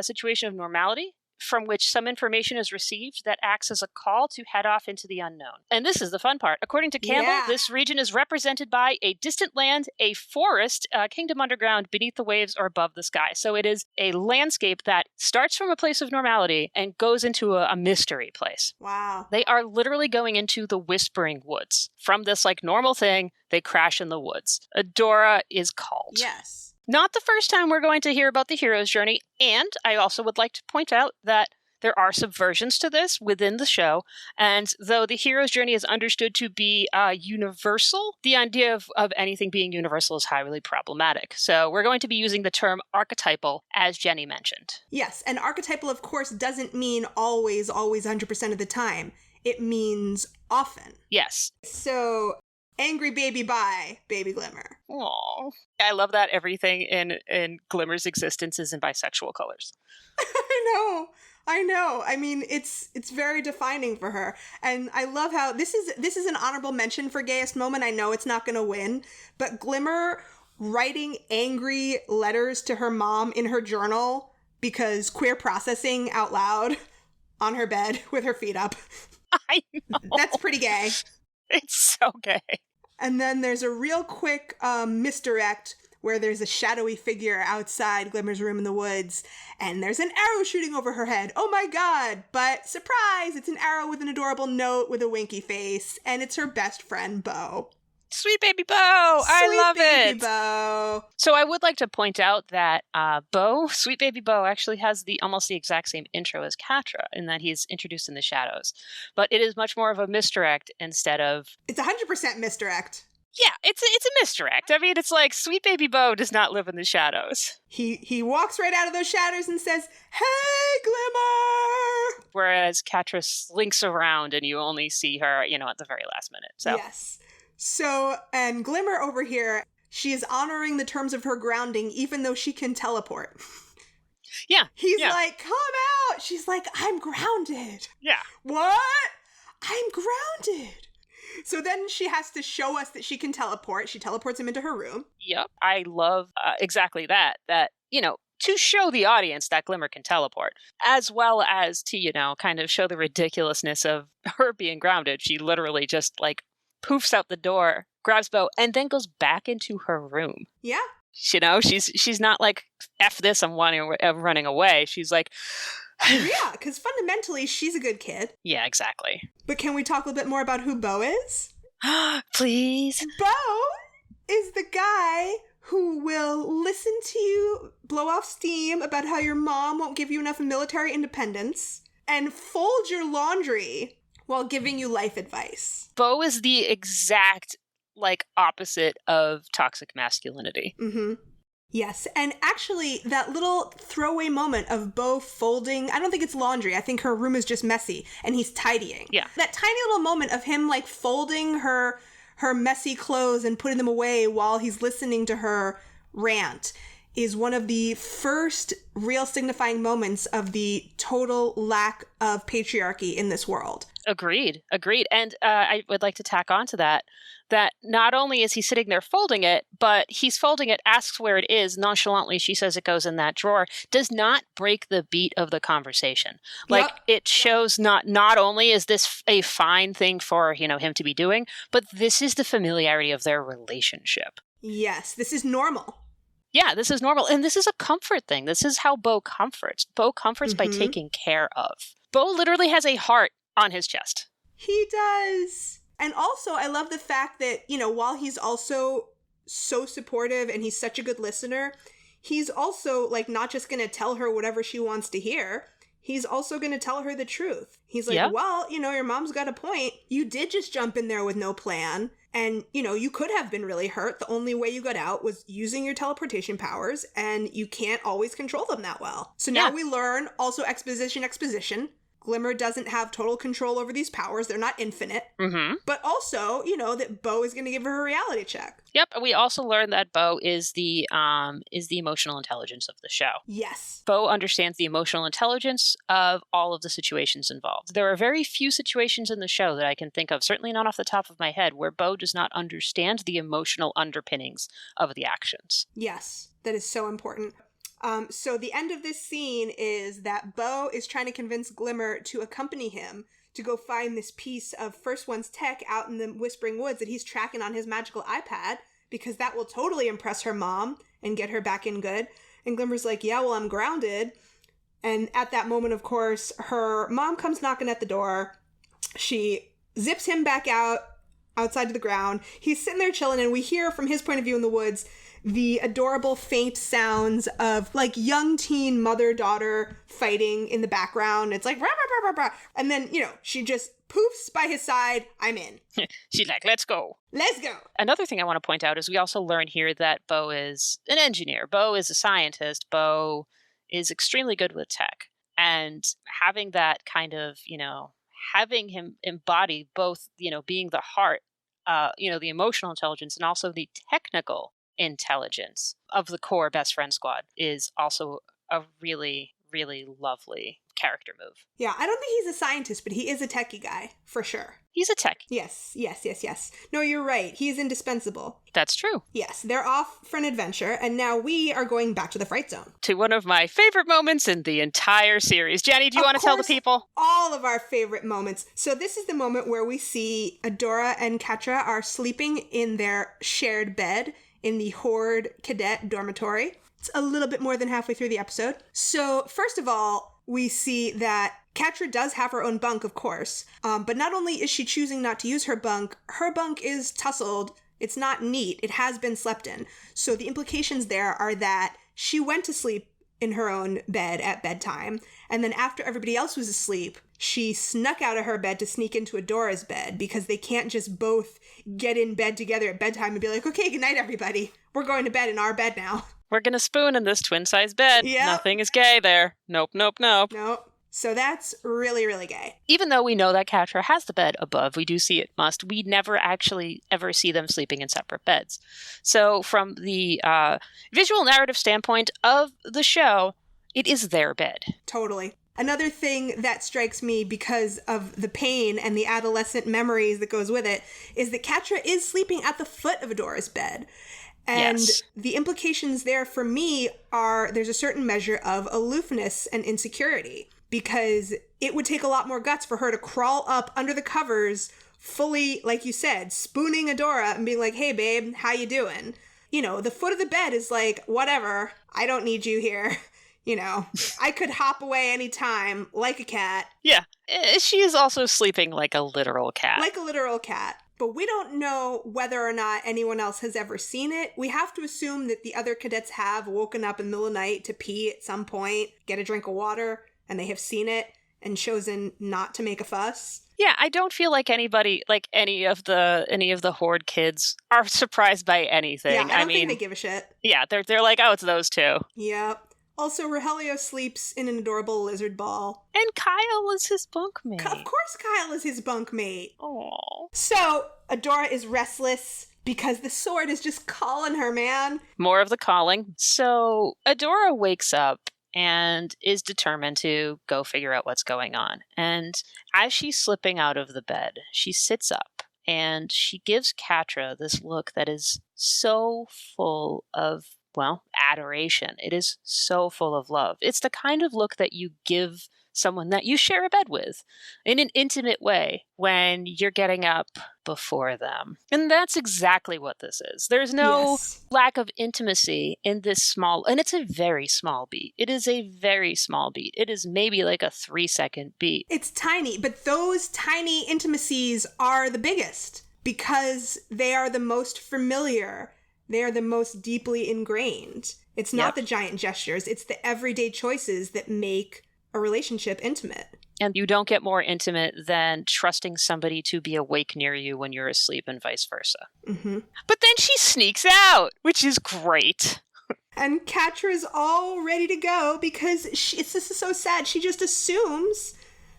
situation of normality, from which some information is received that acts as a call to head off into the unknown. And this is the fun part. According to Campbell, this region is represented by a distant land, a forest, a kingdom underground, beneath the waves, or above the sky. So it is a landscape that starts from a place of normality and goes into a mystery place. Wow. They are literally going into the Whispering Woods. From this normal thing, they crash in the woods. Adora is called. Yes. Not the first time we're going to hear about the hero's journey, and I also would like to point out that there are subversions to this within the show, and though the hero's journey is understood to be universal, the idea of anything being universal is highly problematic. So we're going to be using the term archetypal, as Jenny mentioned. Yes, and archetypal, of course, doesn't mean always 100% of the time. It means often. Yes. So... angry baby bye, baby Glimmer. Aww. I love that everything in Glimmer's existence is in bisexual colors. I know. I mean, it's very defining for her. And I love how this is an honorable mention for gayest moment. I know it's not going to win, but Glimmer writing angry letters to her mom in her journal because queer processing out loud on her bed with her feet up. I know. That's pretty gay. It's so gay. And then there's a real quick misdirect where there's a shadowy figure outside Glimmer's room in the woods, and there's an arrow shooting over her head. Oh my god! But surprise! It's an arrow with an adorable note with a winky face, and it's her best friend, Bo. Sweet baby Bo! I love it! Sweet baby Bo! So I would like to point out that Sweet baby Bo, actually has almost the exact same intro as Catra, in that he's introduced in the shadows. But it is much more of a misdirect instead of... It's 100% misdirect. Yeah, it's a misdirect. I mean, it's like, Sweet baby Bo does not live in the shadows. He walks right out of those shadows and says, "Hey, Glimmer!" Whereas Catra slinks around and you only see her, at the very last minute. So. Yes. So, and Glimmer over here, she is honoring the terms of her grounding even though she can teleport. Yeah. He's yeah. like, come out. She's like, I'm grounded. Yeah. What? I'm grounded. So then she has to show us that she can teleport. She teleports him into her room. Yep. I love exactly that, to show the audience that Glimmer can teleport, as well as to, kind of show the ridiculousness of her being grounded. She literally just like poofs out the door, grabs Bo, and then goes back into her room. Yeah. She's not like, F this, I'm running away. She's like, yeah, because fundamentally, she's a good kid. Yeah, exactly. But can we talk a little bit more about who Bo is? Please. Bo is the guy who will listen to you blow off steam about how your mom won't give you enough military independence and fold your laundry while giving you life advice. Bo is the exact, opposite of toxic masculinity. Mm-hmm. Yes, and actually, that little throwaway moment of Bo folding, I don't think it's laundry, I think her room is just messy, and he's tidying. Yeah. That tiny little moment of him, folding her messy clothes and putting them away while he's listening to her rant is one of the first real signifying moments of the total lack of patriarchy in this world. Agreed. And I would like to tack on to that not only is he sitting there folding it, but he's folding it, asks where it is, nonchalantly she says it goes in that drawer, does not break the beat of the conversation. It shows not only is this a fine thing for, him to be doing, but this is the familiarity of their relationship. Yes, this is normal. Yeah, this is normal. And this is a comfort thing. This is how Bo comforts. Bo comforts by taking care of. Bo literally has a heart on his chest. He does. And also, I love the fact that, while he's also so supportive and he's such a good listener, he's also, not just going to tell her whatever she wants to hear. He's also going to tell her the truth. He's like, well, your mom's got a point. You did just jump in there with no plan. And, you could have been really hurt. The only way you got out was using your teleportation powers, and you can't always control them that well. So now we learn, also exposition. Glimmer doesn't have total control over these powers. They're not infinite. Mm-hmm. But also, that Bo is going to give her a reality check. Yep. We also learned that Bo is the emotional intelligence of the show. Yes. Bo understands the emotional intelligence of all of the situations involved. There are very few situations in the show that I can think of, certainly not off the top of my head, where Bo does not understand the emotional underpinnings of the actions. Yes. That is so important. So the end of this scene is that Bo is trying to convince Glimmer to accompany him to go find this piece of First One's tech out in the Whispering Woods that he's tracking on his magical iPad, because that will totally impress her mom and get her back in good. And Glimmer's like, yeah, well, I'm grounded. And at that moment, of course, her mom comes knocking at the door. She zips him back outside to the ground. He's sitting there chilling, and we hear from his point of view in the woods the adorable faint sounds of young teen mother-daughter fighting in the background. It's like, rah, rah, rah, rah, rah. And then, she just poofs by his side. I'm in. She's like, let's go. Let's go. Another thing I want to point out is we also learn here that Bo is an engineer. Bo is a scientist. Bo is extremely good with tech. And having that kind of, having him embody both, being the heart, the emotional intelligence and also the technical intelligence of the core best friend squad is also a really, really lovely character move. Yeah, I don't think he's a scientist, but he is a techie guy, for sure. He's a tech. Yes. No, you're right. He is indispensable. That's true. Yes, they're off for an adventure, and now we are going back to the Fright Zone. To one of my favorite moments in the entire series. Jenny, do you want to tell the people? All of our favorite moments. So this is the moment where we see Adora and Catra are sleeping in their shared bed in the Horde Cadet dormitory. It's a little bit more than halfway through the episode. So first of all, we see that Catra does have her own bunk, of course. But not only is she choosing not to use her bunk is tussled. It's not neat. It has been slept in. So the implications there are that she went to sleep in her own bed at bedtime. And then after everybody else was asleep, she snuck out of her bed to sneak into Adora's bed, because they can't just both get in bed together at bedtime and be like, okay, good night, everybody. We're going to bed in our bed now. We're going to spoon in this twin-size bed. Yep. Nothing is gay there. Nope. Nope. So that's really, really gay. Even though we know that Catra has the bed above, we do see it must. We never actually ever see them sleeping in separate beds. So from the visual narrative standpoint of the show, It is their bed. Totally. Another thing that strikes me because of the pain and the adolescent memories that goes with it is that Catra is sleeping at the foot of Adora's bed. And Yes. the implications there for me are there's a certain measure of aloofness and insecurity, because it would take a lot more guts for her to crawl up under the covers fully, like you said, spooning Adora and being like, hey, babe, how you doing? You know, the foot of the bed is like, whatever, I don't need you here. You know, I could hop away anytime like a cat. Yeah. She is also sleeping like a literal cat. Like a literal cat. But we don't know whether or not anyone else has ever seen it. We have to assume that the other cadets have woken up in the middle of the night to pee at some point, get a drink of water, and they have seen it and chosen not to make a fuss. Yeah, I don't feel like anybody, like any of the Horde kids, are surprised by anything. Yeah, I don't mean, think they give a shit. Yeah, they're like, oh, it's those two. Yep. Also, Rogelio sleeps in an adorable lizard ball. And Kyle is his bunkmate. Of course Kyle is his bunkmate. Aww. So, Adora is restless because the sword is just calling her, man. More of the calling. So, Adora wakes up and is determined to go figure out what's going on. And as she's slipping out of the bed, she sits up and she gives Catra this look that is so full of, well, adoration. It is so full of love. It's the kind of look that you give someone that you share a bed with in an intimate way when you're getting up before them. And that's exactly what this is. There's no lack of intimacy in this small, and it's a very small beat. It is a very small beat. It is maybe like a 3-second beat. It's tiny, but those tiny intimacies are the biggest because they are the most familiar. They are the most deeply ingrained. It's not the giant gestures. It's the everyday choices that make a relationship intimate. And you don't get more intimate than trusting somebody to be awake near you when you're asleep and vice versa. Mm-hmm. But then she sneaks out, which is great. And Catra's all ready to go because this is so sad. She just assumes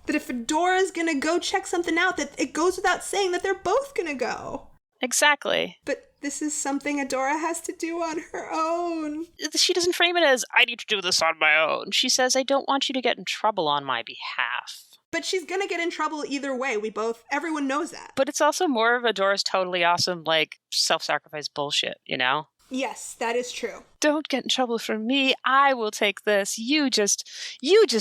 that if Adora's going to go check something out, that it goes without saying that they're both going to go. Exactly. But this is something Adora has to do on her own. She doesn't frame it as, I need to do this on my own. She says, I don't want you to get in trouble on my behalf. But she's gonna get in trouble either way. Everyone knows that. But it's also more of Adora's totally awesome, like, self-sacrifice bullshit, you know? Yes, that is true. Don't get in trouble for me. I will take this. You just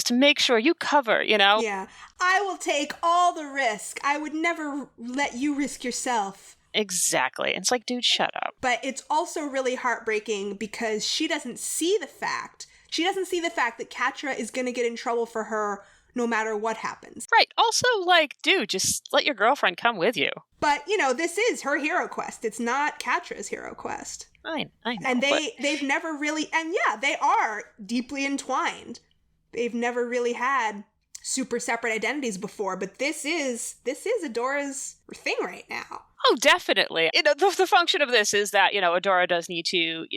make sure you cover, you know? Yeah. I will take all the risk. I would never let you risk yourself. Exactly. It's like, dude, shut up. But it's also really heartbreaking because she doesn't see the fact that Catra is going to get in trouble for her no matter what happens. Right. Also, like, dude, just let your girlfriend come with you. But, you know, this is her hero quest. It's not Catra's hero quest. I know. And they've never really, and yeah, they are deeply entwined. They've never really had super separate identities before, but this is Adora's thing right now. Oh, definitely. You know, the function of this is that, you know, Adora does need to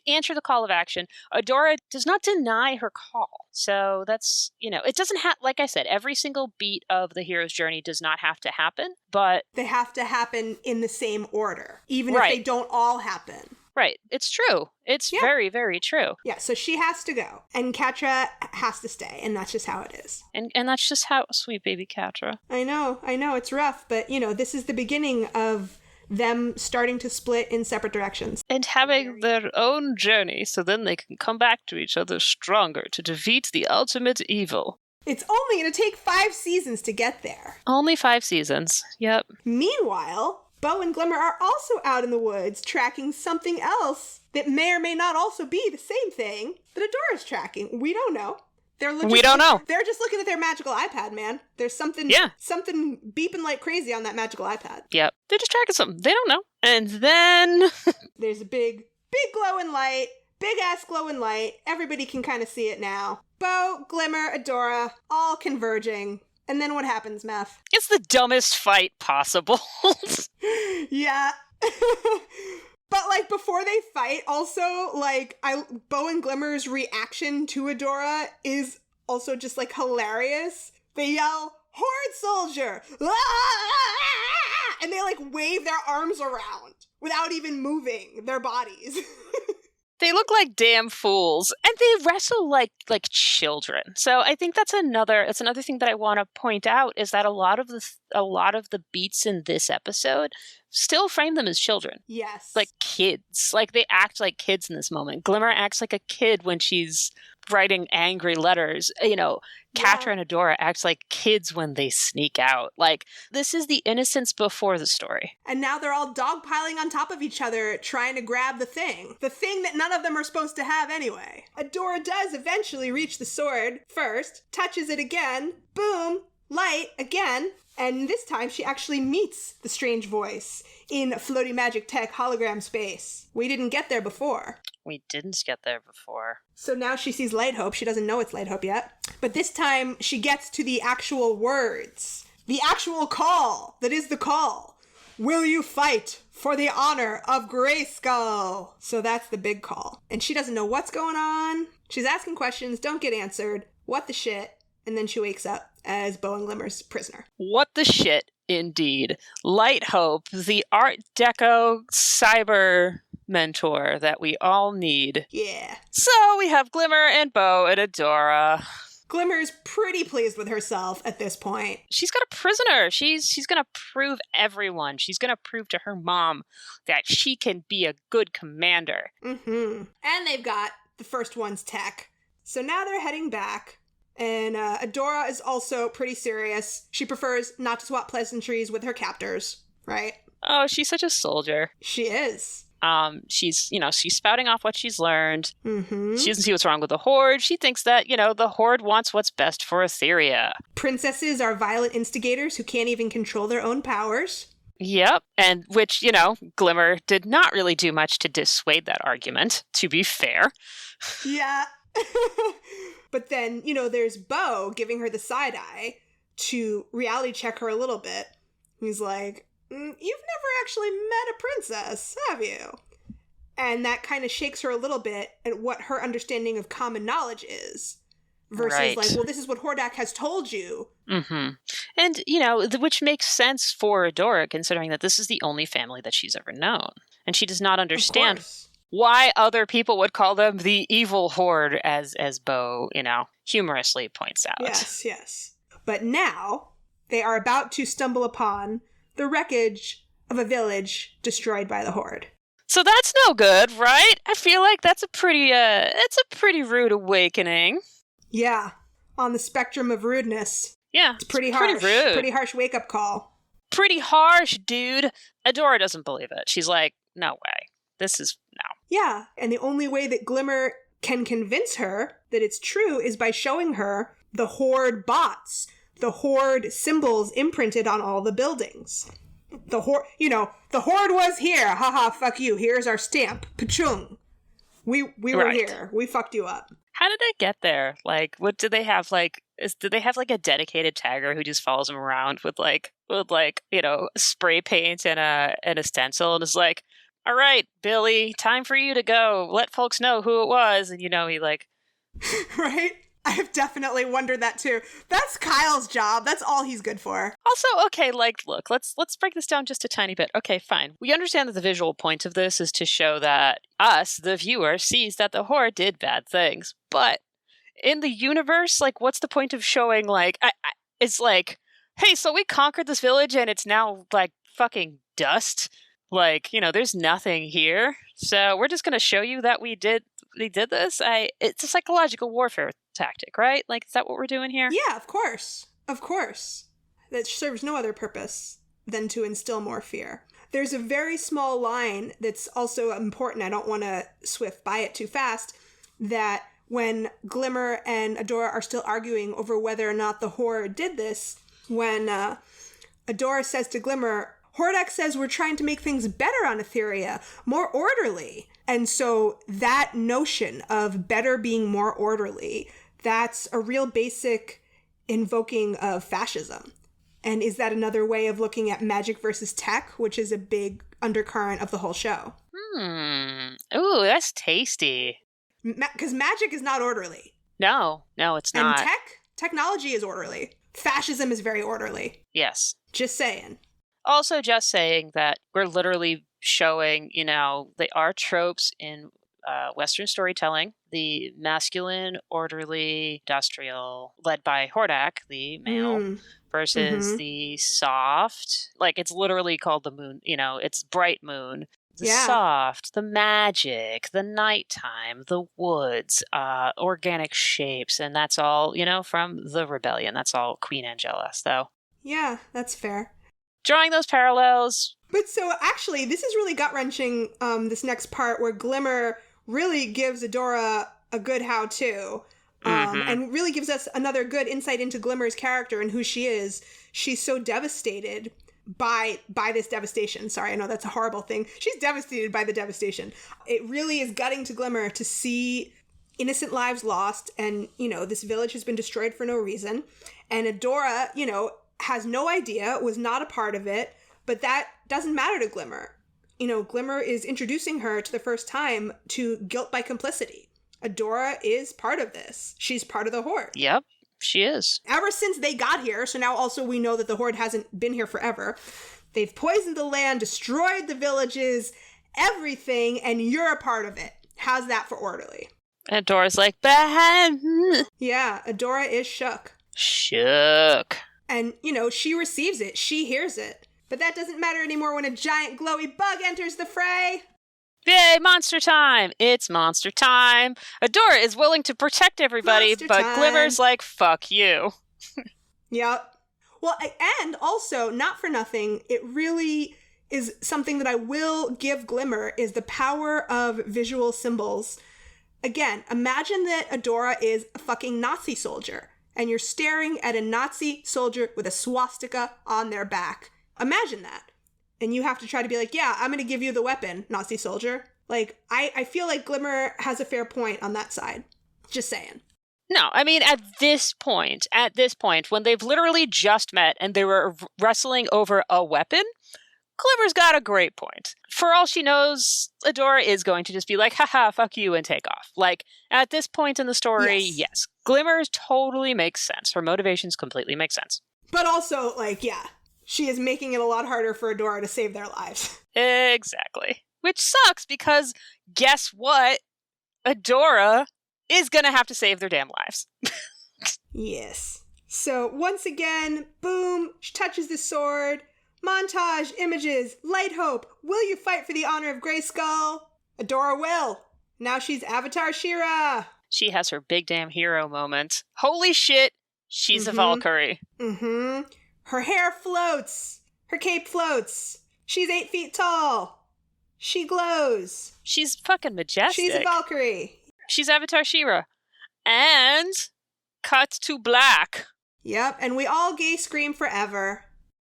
answer the call of action. Adora does not deny her call. So that's, you know, it doesn't have, like I said, every single beat of the hero's journey does not have to happen, but they have to happen in the same order, even if they don't all happen. Right. It's true. It's very, very true. Yeah, so she has to go. And Catra has to stay. And that's just how it is. And that's just how sweet baby Catra. I know. It's rough. But, you know, this is the beginning of them starting to split in separate directions. And having their own journey so then they can come back to each other stronger to defeat the ultimate evil. It's only going to take 5 seasons to get there. Only 5 seasons. Yep. Meanwhile, Bo and Glimmer are also out in the woods tracking something else that may or may not also be the same thing that Adora's tracking. We don't know. We don't know. They're just looking at their magical iPad, man. There's something beeping like crazy on that magical iPad. Yep. They're just tracking something. They don't know. And then there's a big glowing light. Big ass glowing light. Everybody can kind of see it now. Bo, Glimmer, Adora, all converging. And then what happens, Meff? It's the dumbest fight possible. Yeah. But, like, before they fight, also, like, Bo and Glimmer's reaction to Adora is also just, like, hilarious. They yell, "Horde soldier!" And they, like, wave their arms around without even moving their bodies. They look like damn fools, and they wrestle like children. So I think that's another thing that I want to point out is that a lot of the beats in this episode still frame them as children. Yes. Like kids. Like they act like kids in this moment. Glimmer acts like a kid when she's writing angry letters. Catra and Adora act like kids when they sneak out. Like, this is the innocence before the story. And now they're all dogpiling on top of each other, trying to grab the thing that none of them are supposed to have anyway. Adora does eventually reach the sword first, touches it again, boom, light again, and this time she actually meets the strange voice in floaty magic tech hologram space. We didn't get there before. We didn't get there before. So now she sees Light Hope. She doesn't know it's Light Hope yet. But this time she gets to the actual words. The actual call that is the call. Will you fight for the honor of Grayskull? So that's the big call. And she doesn't know what's going on. She's asking questions, don't get answered. What the shit? And then she wakes up as Bo and Glimmer's prisoner. What the shit, indeed. Light Hope, the Art Deco cyber mentor that we all need. Yeah. So we have Glimmer and Bo and Adora. Glimmer's pretty pleased with herself at this point. She's got a prisoner. She's going to prove everyone. She's going to prove to her mom that she can be a good commander. Mm-hmm. And they've got the first one's tech. So now they're heading back. And Adora is also pretty serious. She prefers not to swap pleasantries with her captors, right? Oh, she's such a soldier. She is. She's spouting off what she's learned. Mm-hmm. She doesn't see what's wrong with the Horde. She thinks that, the Horde wants what's best for Etheria. Princesses are violent instigators who can't even control their own powers. Yep. And which, Glimmer did not really do much to dissuade that argument, to be fair. Yeah. But then, there's Bo giving her the side eye to reality check her a little bit. He's like, you've never actually met a princess, have you? And that kind of shakes her a little bit at what her understanding of common knowledge is. Versus right. Like, well, this is what Hordak has told you. Mm-hmm. And, which makes sense for Adora, considering that this is the only family that she's ever known. And she does not understand why other people would call them the evil Horde, as Bo, humorously points out. Yes. But now, they are about to stumble upon the wreckage of a village destroyed by the Horde. So that's no good, right? I feel like that's a pretty rude awakening. Yeah. On the spectrum of rudeness. Yeah. It's pretty harsh. Pretty rude. Pretty harsh wake-up call. Pretty harsh, dude. Adora doesn't believe it. She's like, no way. This is no. Yeah. And the only way that Glimmer can convince her that it's true is by showing her the Horde bots. The Horde symbols imprinted on all the buildings. The Horde, the Horde was here. Haha, fuck you. Here's our stamp. Pachung. We were here. We fucked you up. How did they get there? Like, what do they have? Like, do they have like a dedicated tagger who just follows them around with spray paint and a stencil and is like, all right, Billy, time for you to go. Let folks know who it was. And he like, right? I have definitely wondered that too. That's Kyle's job. That's all he's good for. Also, okay, look, let's break this down just a tiny bit. Okay, fine. We understand that the visual point of this is to show that us, the viewer, sees that the Horde did bad things. But in the universe, like, what's the point of showing, like, it's like, hey, so we conquered this village and it's now, like, fucking dust. Like, there's nothing here. So we're just going to show you that we did this. It's a psychological warfare tactic, right? Like, is that what we're doing here? Yeah, of course. Of course. That serves no other purpose than to instill more fear. There's a very small line that's also important. I don't want to swift by it too fast. That when Glimmer and Adora are still arguing over whether or not the Horde did this, when Adora says to Glimmer, Hordak says we're trying to make things better on Etheria, more orderly. And so that notion of better being more orderly, that's a real basic invoking of fascism. And is that another way of looking at magic versus tech, which is a big undercurrent of the whole show? Ooh, that's tasty. Because magic is not orderly. No, it's not. And technology is orderly. Fascism is very orderly. Yes. Just saying. Also just saying that we're literally showing, they are tropes in Western storytelling, the masculine, orderly, industrial, led by Hordak, the male, versus the soft, like it's literally called the moon, it's bright moon. The soft, the magic, the nighttime, the woods, organic shapes, and that's all, from the rebellion. That's all Queen Angela, so. Yeah, that's fair. Drawing those parallels. But so actually, this is really gut-wrenching, this next part where Glimmer really gives Adora a good how-to. And really gives us another good insight into Glimmer's character and who she is. She's so devastated by this devastation. Sorry, I know that's a horrible thing. She's devastated by the devastation. It really is gutting to Glimmer to see innocent lives lost, and, this village has been destroyed for no reason. And Adora, has no idea, was not a part of it, but that doesn't matter to Glimmer. Glimmer is introducing her to the first time to guilt by complicity. Adora is part of this. She's part of the Horde. Yep, she is. Ever since they got here, so now also we know that the Horde hasn't been here forever. They've poisoned the land, destroyed the villages, everything, and you're a part of it. How's that for orderly? And Adora's like, bah. Yeah, Adora is shook. Shook. And, she receives it. She hears it. But that doesn't matter anymore when a giant glowy bug enters the fray. Yay, monster time! It's monster time! Adora is willing to protect everybody, but Glimmer's like, fuck you. Yep. Well, and also, not for nothing, it really is something that I will give Glimmer is the power of visual symbols. Again, imagine that Adora is a fucking Nazi soldier, and you're staring at a Nazi soldier with a swastika on their back. Imagine that. And you have to try to be like, yeah, I'm going to give you the weapon, Nazi soldier. Like, I feel like Glimmer has a fair point on that side. Just saying. No, I mean, at this point, when they've literally just met and they were wrestling over a weapon, Glimmer's got a great point. For all she knows, Adora is going to just be like, haha, fuck you, and take off. Like, at this point in the story, yes, Glimmer totally makes sense. Her motivations completely make sense. But also, she is making it a lot harder for Adora to save their lives. Exactly. Which sucks because guess what? Adora is going to have to save their damn lives. Yes. So once again, boom, she touches the sword. Montage, images, light hope. Will you fight for the honor of Grayskull? Adora will. Now she's Avatar She-Ra. She has her big damn hero moment. Holy shit, she's a Valkyrie. Her hair floats. Her cape floats. She's 8 feet tall. She glows. She's fucking majestic. She's a Valkyrie. She's Avatar She-Ra. And cut to black. Yep, and we all gay scream forever.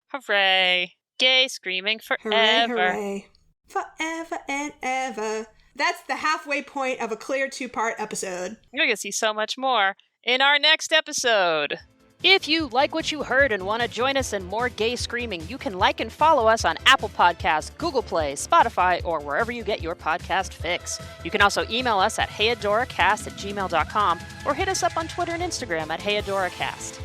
Hooray. Gay screaming forever. Hooray, hooray. Forever and ever. That's the halfway point of a clear 2-part episode. You're going to see so much more in our next episode. If you like what you heard and want to join us in more gay screaming, you can like and follow us on Apple Podcasts, Google Play, Spotify, or wherever you get your podcast fix. You can also email us at heyadoracast@gmail.com or hit us up on Twitter and Instagram at heyadoracast.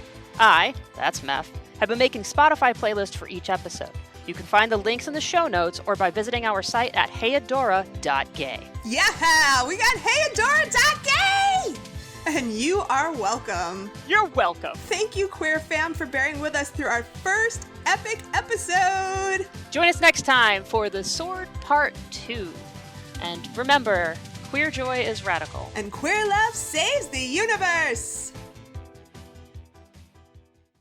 That's Meff, have been making Spotify playlists for each episode. You can find the links in the show notes or by visiting our site at heyadora.gay. Yeah, we got heyadora.gay! And you are welcome. You're welcome. Thank you, Queer Fam, for bearing with us through our first epic episode. Join us next time for The Sword Part 2. And remember, queer joy is radical. And queer love saves the universe.